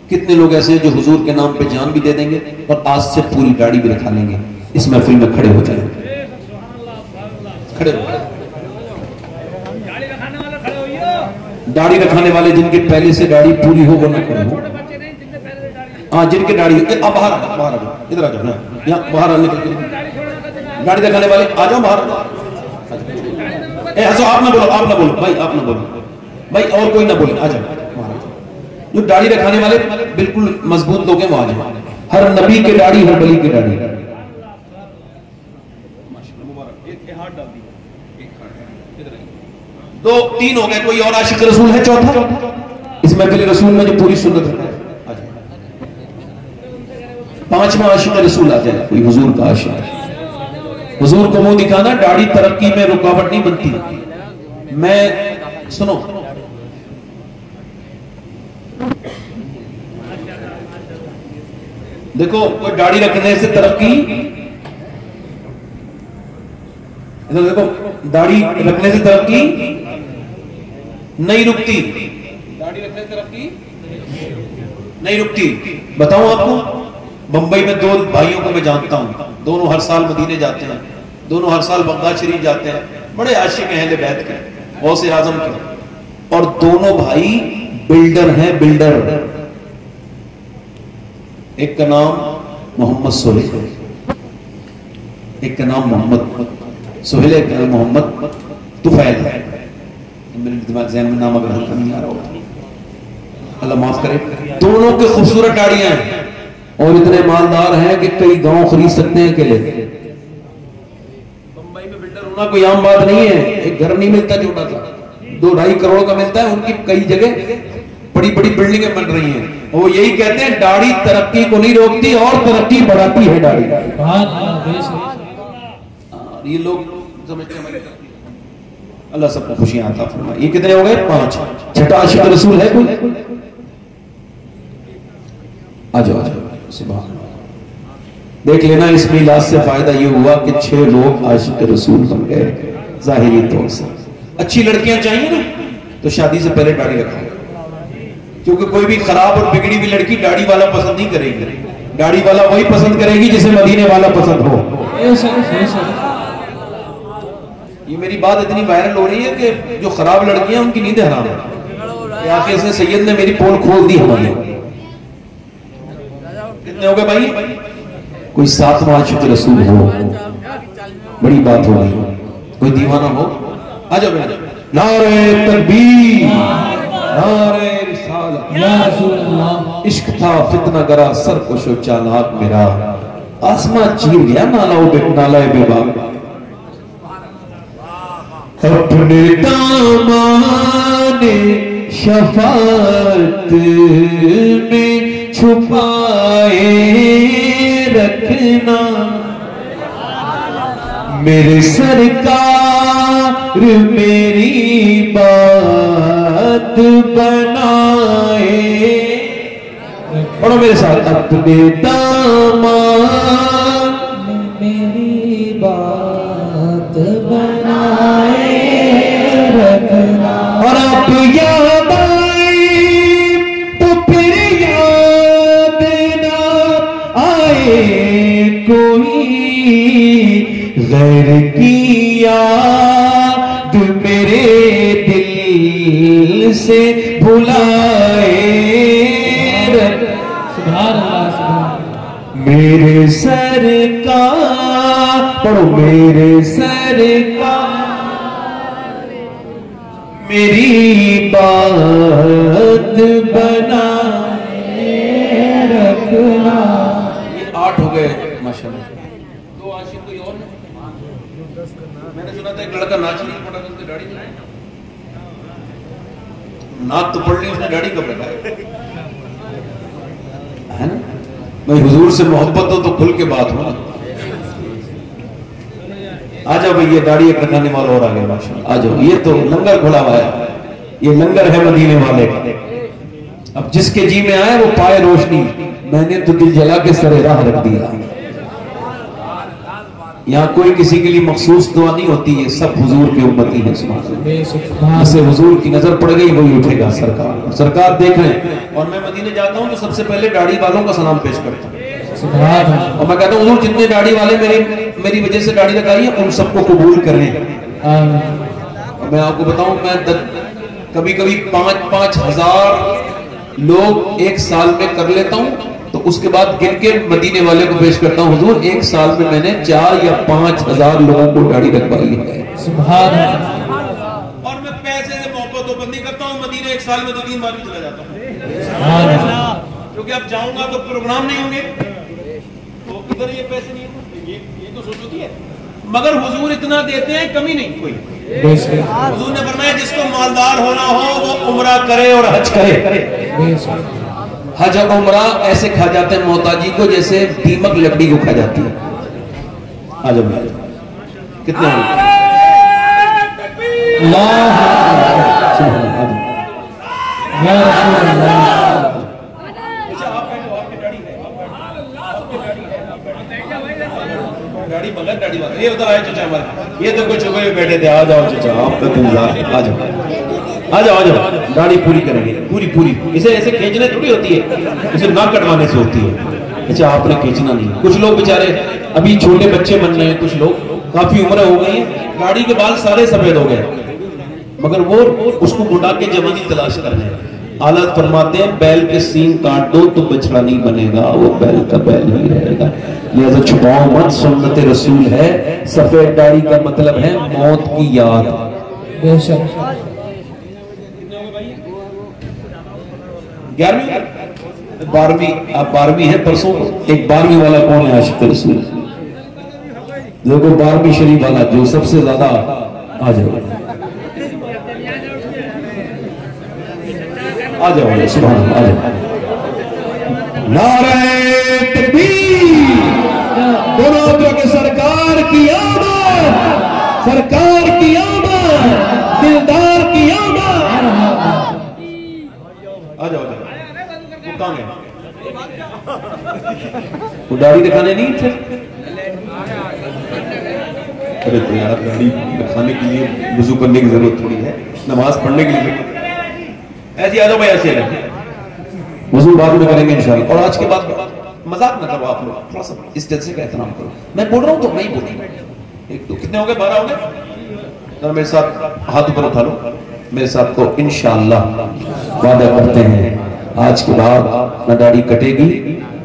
کتنے لوگ ایسے ہیں جو حضور کے نام پہ جان بھی دے دیں گے اور آج سے پوری داڑھی بھی رکھا لیں گے؟ اس محفل میں کھڑے ہو جائیں، کھڑے ہو جائیں۔ داڑھی رکھانے والے جن کے پہلے سے داڑھی پوری ہو وہ نہ کھڑے ہو۔ ہاں جن کے داڑھی باہر آ جاؤ، ادھر آ جاؤ، یہاں باہر آنے کے داڑھی رکھانے والے آ جاؤ باہر۔ آپ نہ بولو، آپ نہ بولو بھائی، آپ نہ بولو بھائی، اور کوئی نہ بولے، آ جاؤ باہر آ جاؤ۔ جو داڑھی رکھانے والے بالکل مضبوط لوگ ہیں وہ آ جاؤ۔ ہر نبی کے داڑھی، ہر ولی کے داڑھی۔ دو تین ہو گئے، کوئی اور عاشق رسول ہے چوتھا اس محفل رسول میں جو پوری سنت ہے؟ پانچواں عاشق رسول آ جائے، کوئی حضور کا عاشق ہے۔ حضور کو منہ دکھانا داڑھی ترقی میں رکاوٹ نہیں بنتی۔ میں سنو، دیکھو کوئی داڑھی رکھنے سے ترقی، ادھر دیکھو، داڑھی رکھنے سے ترقی نہیں رکتی، داڑھی رکھنے سے ترقی نہیں رکتی۔ بتاؤں آپ کو، بمبئی میں دو بھائیوں کو میں جانتا ہوں، دونوں ہر سال مدینے جاتے ہیں، دونوں ہر سال بغداد شریف جاتے ہیں، بڑے عاشق ہیں اہل بیت کے، غوث اعظم کے، اور دونوں بھائی بلڈر ہیں، بلڈر۔ ایک کا نام محمد سہیل، ایک کا نام محمد سہیل، ایک کا نام محمد طفیل ہے۔ میرے دماغ ذہن میں نام اگر ہلکا نہیں آ رہا ہوتا، اللہ معاف کرے۔ دونوں کے خوبصورت داڑیاں ہیں اور اتنے مالدار ہیں کہ کئی گاؤں خرید سکتے ہیں اکیلے۔ بمبئی میں بلڈر ہونا کوئی عام بات نہیں ہے، ایک گھر نہیں ملتا چھوٹا سا، 2-2.5 کروڑ کا ملتا ہے۔ ان کی کئی جگہ بڑی بڑی بلڈنگیں بن رہی ہیں۔ وہ یہی کہتے ہیں داڑھی ترقی کو نہیں روکتی اور ترقی بڑھاتی ہے داڑھی۔ یہ لوگ سمجھتے ہیں اللہ سب کو خوشیاں عطا فرمائے۔ یہ کتنے ہو گئے؟ 5۔ چھٹا عاشق رسول ہے کوئی؟ آ جاؤ، آ جاؤ، سبحان اللہ۔ دیکھ لینا اس میلاد سے فائدہ یہ ہوا کہ 6 لوگ عاشق رسول بن گئے ظاہری طور سے. اچھی لڑکیاں چاہیے نا تو شادی سے پہلے داڑھی رکھو، کیونکہ کوئی بھی خراب اور بگڑی ہوئی لڑکی داڑھی والا پسند نہیں کرے گی. داڑھی والا وہی پسند کرے گی جسے مدینے والا پسند ہو. یہ میری بات اتنی وائرل ہو رہی ہے کہ جو خراب لڑکیاں ان کی نیندیں حرام ہے. کہ آخر سے سید نے میری پول کھول دی ہماری. کتنے ہو گئے بھائی؟ کوئی 7واں عاشق رسول ہو، بڑی بات ہو رہی. کوئی دیوانہ ہو آ جاؤ. نعرہ تکبیر، نعرہ رسالت، یا رسول اللہ. عشق تھا فتنہ گرا سرکش و چالاک میرا، آسمان چیر گیا نالہ بے باک. اپنے دامان شفاعت میں چھپائے رکھنا، میرے سرکار میری بات بنائے. پڑھو میرے ساتھ. اپنے دامان میری بات بنائے رکھنا، اور آپ یاد آئے تو پھر یاد نہ آئے کوئی، غیر کی یاد میرے دل سے بھلائے. سبحان اللہ سبحان. میرے سرکار، پڑھو میرے سرکار میری بات بنائے رکھنا. یہ 8 ہو گئے ماشاءاللہ. 2 عاشق کوئی اور میں نے سنا تھا ایک لڑکا ناچ نہیں پڑا تو اس کی داڑھی بنائی. ناک تو پڑ لی اس نے داڑھی کب لگائی ہے نا. بھائی حضور سے محبت ہو تو کھل کے بات ہو نا. آ جاؤ بھائی، یہ داڑھی ایک لگانے والا اور آ گیا ماشاءاللہ. آ جاؤ، یہ تو لنگر کھلا ہوا ہے، یہ لنگر ہے مدینے والے کا. اب جس کے جی میں آئے وہ پائے روشنی، میں نے تو دل جلا کے سر راہ رکھ دیا. یہاں کوئی کسی کے لیے مخصوص دعا نہیں ہوتی، یہ سب حضور کے امتی ہیں. سبحان سے حضور کی نظر پڑ گئی وہی اٹھے گا سرکار. سرکار دیکھ رہے ہیں. اور میں مدینے جاتا ہوں تو سب سے پہلے داڑھی والوں کا سلام پیش کرتا ہوں. اور میں کہتا ہوں حضور جتنے داڑھی والے میری وجہ سے داڑھی لگائی ہے ان سب کو قبول کریں. میں آپ کو بتاؤں، میں کبھی کبھی 5,000 لوگ ایک سال میں کر لیتا ہوں، تو اس کے بعد گن کے مدینے والے کو پیش کرتا ہوں. حضور ایک سال میں میں نے 4 یا 5,000 لوگوں کو داڑھی رکھوائی ہے. سبحان اللہ. اور میں پیسے سے محبت و بندی کرتا ہوں. مدینہ ایک سال میں 2-3 بار بھی چلا جاتا ہوں، سبحان اللہ. کیونکہ اب جاؤں گا تو پروگرام نہیں ہوں گے، تو ادھر یہ پیسے نہیں ہوں، یہ تو سوچ ہوتی ہے. مگر حضور اتنا دیتے ہیں، کمی نہیں کوئی. حضور نے فرمایا جس کو مالدار ہونا ہو وہ عمرہ کرے اور حج کرے. حج اور عمرہ ایسے کھا جاتے ہیں محتاجی کو جیسے دیمک لکڑی کو کھا جاتی ہے. آ جاؤ کتنے یا رسول اللہ. یہ ادھر آئے چچا ہمارے، یہ تو کچھ ہوئے بیٹھے تھے. آ جاؤ چچا، آپ کا انتظار. آ جاؤ آ جاؤ آ جاؤ. داڑھی پوری کریں گے، پوری. اسے ایسے کھینچنے تھوڑی ہوتی ہے، اسے نہ کٹوانے سے ہوتی ہے. اچھا آپ نے کھینچنا نہیں. کچھ لوگ بیچارے ابھی چھوٹے بچے بن رہے ہیں، کچھ لوگ کافی عمریں ہو گئی ہیں، داڑھی کے بال سارے سفید ہو گئے، مگر وہ اس کو مٹا کے جوانی تلاش کر رہے ہیں. آلت فرماتے ہیں بیل کے سین کاٹ دو تو بچڑا نہیں بنے گا، وہ بیل کا بیل ہی رہے گا. لہذا چھپاؤ مت، سنت رسول ہے. سفید داڑھی کا مطلب ہے موت کی یاد. بے شک. 12ویں آپ 12ویں ہے پرسوں. ایک 12ویں والا کون ہے عاشق رسول؟ دیکھو 12ویں شریف والا جو سب سے زیادہ. آ جاؤ آ جاؤ. سبحان اللہ. آ جاؤ. نعرہ تکبیر. دونوں طرح کے سرکار کی آمد، سرکار کی آمد، دلدار کی آمد. آ جاؤ. وہ کہاں گئے؟ وہ داڑھی دکھانے نہیں تھے؟ ارے تو یار داڑھی دکھانے کے لیے وضو کرنے کی ضرورت تھوڑی ہے، نماز پڑھنے کے لیے ایسے آ جاؤ بھائی، ایسے وضو بعد میں کریں گے انشاءاللہ. اور آج کے بعد مذاق نہ کرو آپ لوگ، تھوڑا سا اس جلسے کا احترام کرو. میں بول رہا ہوں تو نہیں بولیں. ایک دو کتنے ہو گئے؟ 12 ہو گئے. ذرا میرے ساتھ ہاتھ اوپر اٹھا لو میرے ساتھ. تو انشاءاللہ وعدہ کرتے ہیں آج کے بعد نہ داڑھی کٹے گی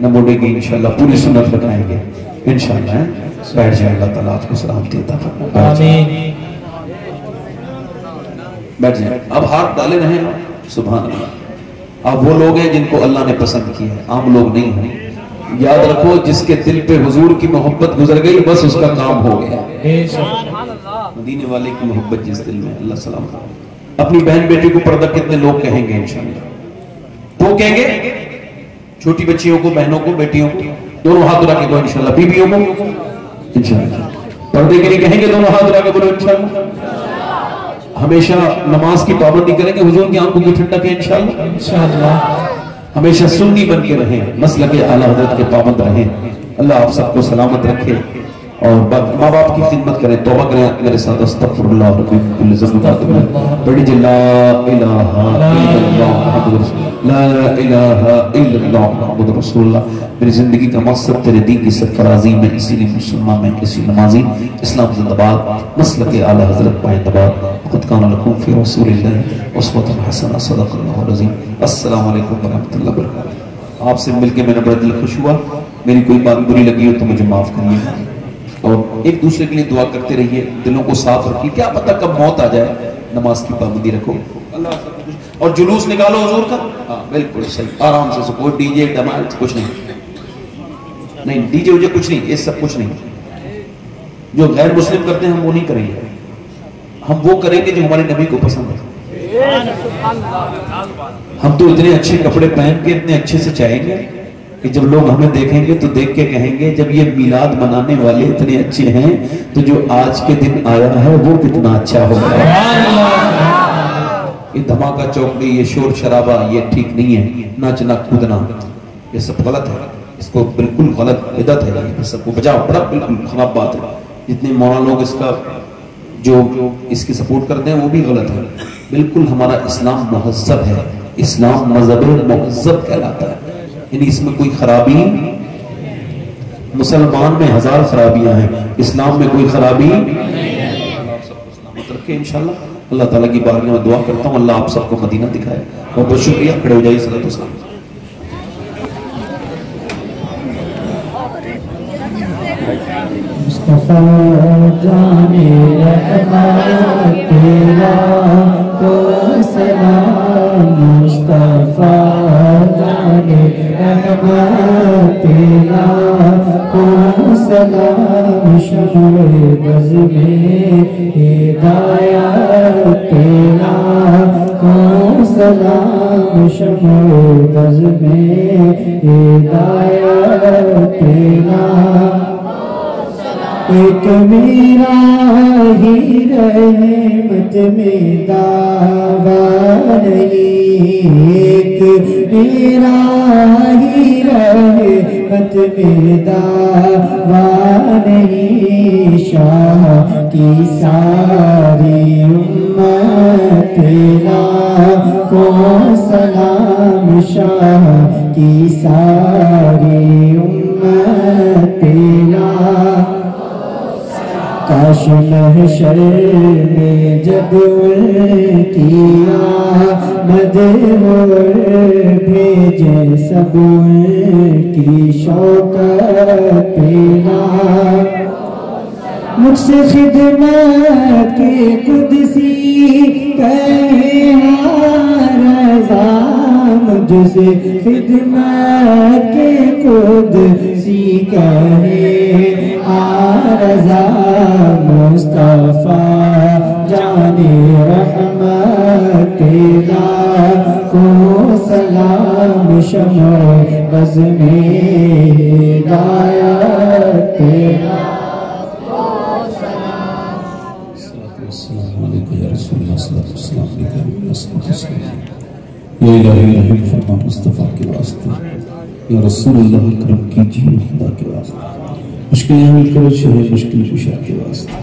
نہ مڑے گی، انشاءاللہ پوری سنت بتائیں گے انشاءاللہ. بیٹھ جائے، اللہ تعالیٰ آپ کو سلامتی عطا فرمائے. آمین. بیٹھ جائیں. اب ہاتھ ڈالے رہیں. سبحان اللہ. اب وہ لوگ ہیں جن کو اللہ نے پسند کیا ہے، عام لوگ نہیں ہیں. یاد رکھو جس کے دل پہ حضور کی محبت گزر گئی بس اس کا کام ہو گیا. بے شک. مدینے والے کی محبت جس دل میں، اللہ سلام. اپنی بہن بیٹی کو پردہ کتنے لوگ کہیں گے انشاءاللہ؟ وہ کہیں گے چھوٹی بچیوں کو، بہنوں کو، بیٹیوں کو دونوں ہاتھ اٹھا کے بولو انشاءاللہ. بیویوں کو انشاءاللہ پردے کے لیے کہیں گے دونوں ہاتھ اٹھا کے بولو انشاءاللہ. ہمیشہ نماز کی پابندی کریں گے، حضور کی آنکھوں کی ٹھنڈک ہے انشاءاللہ. انشاءاللہ. ہمیشہ سنی بن کے رہیں، مسلک اعلیٰ حضرت کے پابند رہیں. اللہ آپ سب کو سلامت رکھے. اور ماں باپ کی خدمت کریں، توبہ کریں میرے ساتھ. استغفر اللہ ربی کل ذنب بڑی جی لا الہ الا اللہ محمد رسول اللہ، لا الہ الا اللہ محمد رسول اللہ. میری زندگی کا مقصد تیرے دین کی سرفرازی میں، اسی لیے مسلمان میں، اسی نمازی. اسلام زندہ باد، مسلک اعلیٰ حضرت پائندہ باد. قد کان لکم فی رسول اللہ اسوۃ حسنہ. صدق اللہ العظیم. السلام علیکم ورحمۃ اللہ وبرکاتہ. آپ سے مل کے میرا بڑا دل خوش ہوا. میری کوئی بات بری لگی ہو تو مجھے معاف کریے، اور ایک دوسرے کے لیے دعا کرتے رہیے. دلوں کو صاف رکھیے، کیا پتہ کب موت آ جائے. نماز کی پابندی رکھو. اللہ سب کچھ. اور جلوس نکالو حضور کا. ہاں بالکل صحیح، آرام سے. کوئی ڈی جے ڈمال کچھ نہیں، ڈی جے وجہ کچھ نہیں، یہ سب کچھ نہیں. جو غیر مسلم کرتے ہیں ہم وہ نہیں کریں گے. ہم وہ کریں گے جو ہمارے نبی کو پسند ہے. ہم تو اتنے اچھے کپڑے پہن کے اتنے اچھے سے چاہیں گے کہ جب لوگ ہمیں دیکھیں گے تو دیکھ کے کہیں گے جب یہ میلاد منانے والے اتنے اچھے ہیں تو جو آج کے دن آیا ہے وہ کتنا اچھا ہوگا. یہ دھماکہ چوکڑی، یہ شور شرابہ، یہ ٹھیک نہیں ہے. ناچنا کودنا یہ سب غلط ہے. اس کو بالکل غلط بدعت ہے. یہ سب کو بجاؤ، بڑا بالکل خراب بات ہے. جتنے مولانا لوگ اس کا جو اس کی سپورٹ کرتے ہیں وہ بھی غلط ہے. بالکل ہمارا اسلام مہذب ہے. اسلام مذہب مہذب کہلاتا ہے. یعنی اس میں کوئی خرابی، مسلمان میں 1000 خرابیاں ہیں، اسلام میں کوئی خرابی آپ سب کو سلامت رکھے انشاءاللہ. اللہ تعالیٰ کی بارگاہ میں دعا کرتا ہوں اللہ آپ سب کو مدینہ دکھائے. بہت بہت شکریہ. کھڑے ہو جائیے. صلاۃ والسلام. مصطفیٰ جانے رحمت تیرا کو سلام. مصطفیٰ جانے رحمت تیرا کو سلام. شمع بز میں ہدایت تیرا کو سلام. شمع بز میں ہدایت تیرا. ایک میرا ہی رحمت میں دعویٰ نہیں، ایک میرا ہی رحمت میں دعویٰ نہیں. شاہ کی ساری امت تیرا کو سلام. شاہ کی ساری امت تیرا. کاش محشر میں جب ان کی آمد ہو، بھیجے سب ان کی شوکت تیرا. مجھ سے خدمت کے قدسی کہے رضا. مجھ سے خدمت کے قدسی کہے رضا. مصطفیٰ جانے رحمت تیرا کو سلام. شمع بز میں ہدایت تیرا کو سلام. السلام علیکم یا رسول اللہ. صلی اللہ علیہ وسلم. یا الہی رحم فرما مصطفیٰ کے واسطے. یا رسول اللہ کرم کیجیے خدا کے واسطے، مشکلیں حل کرو شہر مشکل کشا کے واسطے،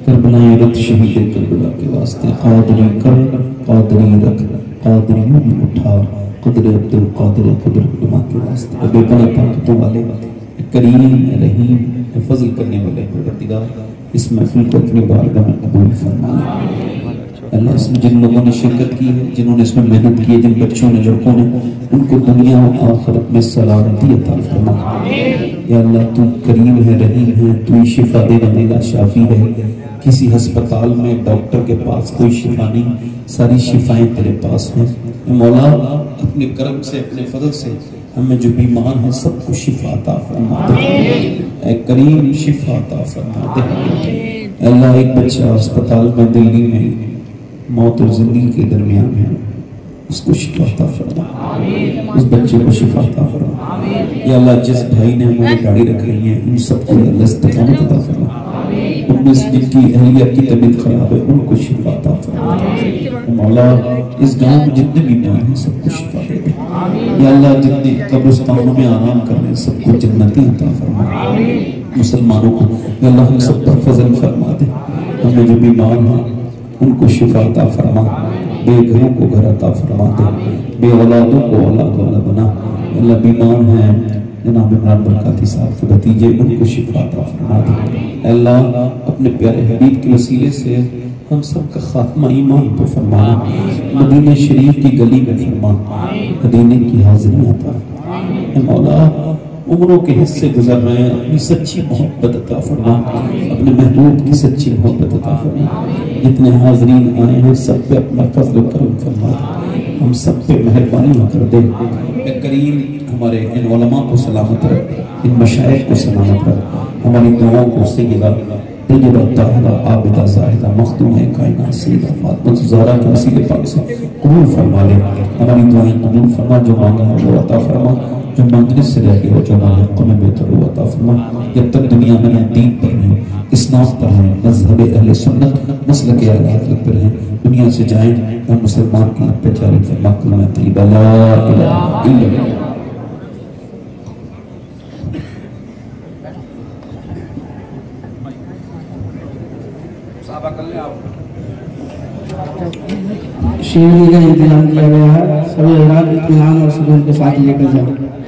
کربلائیں رت شہید کربلا کے واسطے، قادری کر قادری رکھ قادریوں میں اٹھا، قدر عبد القادر قدرت نما کے واسطے، بے پناہ طاقتوں والے کریم رحیم فضل کرنے والے پروردگار اس محفل کو اپنی بارگاہ میں قبول فرمائے۔ اللہ اس میں جن لوگوں نے شرکت کی ہے، جنہوں نے اس میں محنت کی ہے، جن بچوں نے لڑکوں نے، ان کو دنیا و آخرت میں سلامتی عطا فرما۔ یا اللہ تو کریم ہے رحیم ہے، تو ہی شفا دینے والا شافی ہے، کسی ہسپتال میں ڈاکٹر کے پاس کوئی شفا نہیں، ساری شفائیں تیرے پاس ہیں۔ مولا اپنے کرم سے اپنے فضل سے ہمیں جو بیمار ہیں سب کو شفا عطا فرما دے، اے کریم شفا عطا فرما دے۔ اللہ ایک بچہ ہسپتال میں دلی میں موت اور زندگی کے درمیان ہے، اس کو شفا عطا فرما، اس بچے کو شفا عطا فرما۔ یا اللہ جس بھائی نے ہمیں گاڑی رکھ رہی ہیں ان سب کو اللہ استقامت عطا فرما، ان میں سے جن کی اہلیہ کی طبیعت خراب ہے ان کو شفا عطا فرما۔ مولا اس گاؤں میں جتنے بیمار ہیں سب کو شفا دے دے۔ یا اللہ جتنے قبرستانوں میں آرام کر رہے ہیں سب کو جنتی عطا فرما۔ مسلمانوں کو یا اللہ ہم سب پر فضل فرما دے، ہمیں جو بیمار ہیں ان کو شفا عطا فرما، بے گھروں کو گھر عطا فرما دے، بے اولادوں کو اولاد والا بنا۔ اللہ بیمار ہیں جناب عمران برکاتی صاحب کے بھتیجے، ان کو شفا عطا فرما دے۔ اللہ اپنے پیارے حبیب کے وسیلے سے ہم سب کا خاتمہ ایمان پہ فرما، مدینہ شریف کی گلی میں فرما، مدینہ کی حاضری عطا فرما۔ اے مولا عمروں کے حصے گزر رہے ہیں، اپنی سچی محبت عطا فرما، اپنے محبوب کی سچی محبت عطا فرما۔ جتنے حاضرین آئے ہیں سب پہ اپنا فضل و کرم فرما، ہم سب پہ مہربانی کر دے۔ اے کریم ہمارے ان علماء کو سلامت رکھ، ان مشائخ کو سلامت رکھ، ہماری دعاؤں کو سیدہ طیبہ طاہرہ عابدہ زاہدہ مخدومہ کائنات سیدہ فاطمہ زہرا کے وسیلے پاک سے قبول فرما لے، ہماری دعائیں قبول فرما، جو مانگا ہے وہ عطا فرما، جو مانگنے سے رہ گیا جو ہمارے حق میں بہتر وہ عطا فرما۔ جب تک دنیا میں دین پر رہیں، اسلام پر رہیں، مذہب اہل سنت مسلک اہل حضرت پر رہیں، دنیا سے جائیں اور مسلمان کی لب پہ جاری فرما کلمہ طیبہ لا الہ الا اللہ۔ شیرنی کا انتظام کیا گیا ہے، سبھی اطمینان اور سکون کے ساتھ لے کر جائیں۔